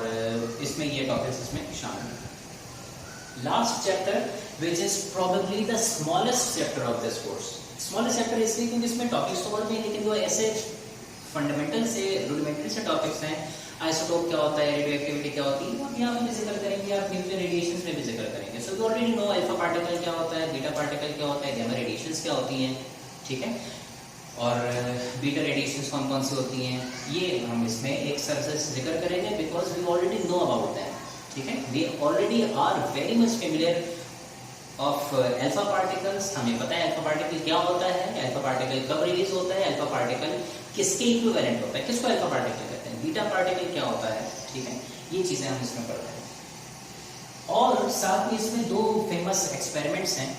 S1: इसमें ये टॉपिक्स इसमें शामिल है। Last chapter which is probably the smallest chapter of this course. Smallest chapter इसलिए क्योंकि इसमें टॉपिक्स तो बहुत हैं, लेकिन वो ऐसे फंडामेंटल से रूडिमेंटरी से टॉपिक्स हैं। आइसोटोप क्या होता है, रेडियो एक्टिविटी क्या होती है, आप यहाँ पे भी जिक्र करेंगे, आप न्यूक्लियर रेडिएशंस में भी जिक्र करेंगे। So you already know alpha particle क्या होता है, बीटा पार्टिकल क्या होता है, गामा रेडिएशंस क्या होती हैं। ठीक है। और बीटा रेडिएशंस कौन कौन सी होती हैं, ये हम इसमें एक सरसर से जिक्र करेंगे, because we already know about that. ठीक है। We already are very much familiar of alpha particles. हमें पता है अल्फा पार्टिकल क्या होता है, अल्फा पार्टिकल कब रिलीज होता है, अल्फा पार्टिकल किसके इक्विवेलेंट होता है, किसको अल्फा पार्टिकल कहते हैं, बीटा पार्टिकल क्या होता है। ठीक है। ये चीजें हम इसमें पढ़ते हैं। और साथ में इसमें दो फेमस एक्सपेरिमेंट्स हैं।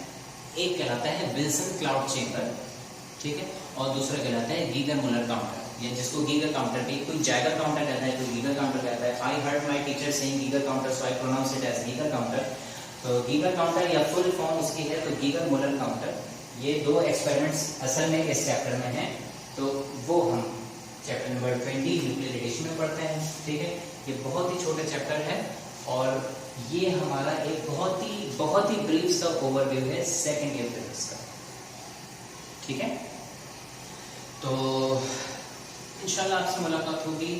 S1: एक कहलाता है विल्सन क्लाउड चेंबर, ठीक है, और दूसरा कहलाता है गीगर मुलर काउंटर, या जिसको गीगर काउंटर भी, कोई जैगर काउंटर कहता है, कोई गीगर काउंटर कहता है। I heard my teacher saying Geiger counter, so I pronounce it as Geiger counter. तो गीगर काउंटर या फुल फॉर्म उसकी है तो गीगर मुलर काउंटर। ये दो एक्सपेरिमेंट्स असल में इस चैप्टर में हैं, तो वो हम चैप्टर नंबर 20 न्यूक्लियर रेडिएशन में पढ़ते हैं। ठीक है, ये बहुत ही छोटा चैप्टर है और ये हमारा एक बहुत ही ब्रीफ सा ओवरव्यू है सेकेंड ईयर फिजिक्स का। ठीक है, तो इंशाल्लाह आपसे मुलाकात होगी,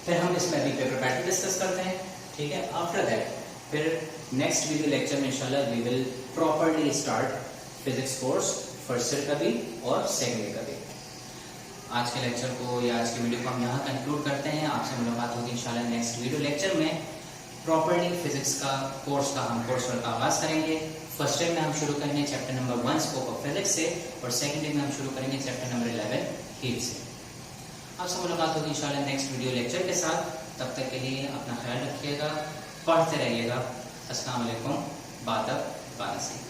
S1: फिर हम इसमें अभी पेपर पैटर्न डिस्कस करते हैं। ठीक है, आफ्टर दैट फिर नेक्स्ट वीडियो लेक्चर में इंशाल्लाह we will properly start physics course first year का भी और सेकेंड ईयर का भी। आज के लेक्चर को या आज के वीडियो को हम यहाँ कंक्लूड करते हैं। आपसे मुलाकात होगी इंशाल्लाह नेक्स्ट वीडियो लेक्चर में। प्रॉपर्ली फिजिक्स का कोर्स का हम कोर्स वर्क का आगाज करेंगे। फर्स्ट ईयर में हम शुरू करेंगे chapter number 1 scope of physics से, और सेकंड ईयर में हम शुरू करेंगे चैप्टर नंबर 11 हीट से। आपसे मुलाकात होगी इंशाल्लाह नेक्स्ट वीडियो लेक्चर के साथ। तब तक के लिए अपना ख्याल रखिएगा, पढ़ते रहिएगा। अस्सलाम वालेकुम, बादब बानसी।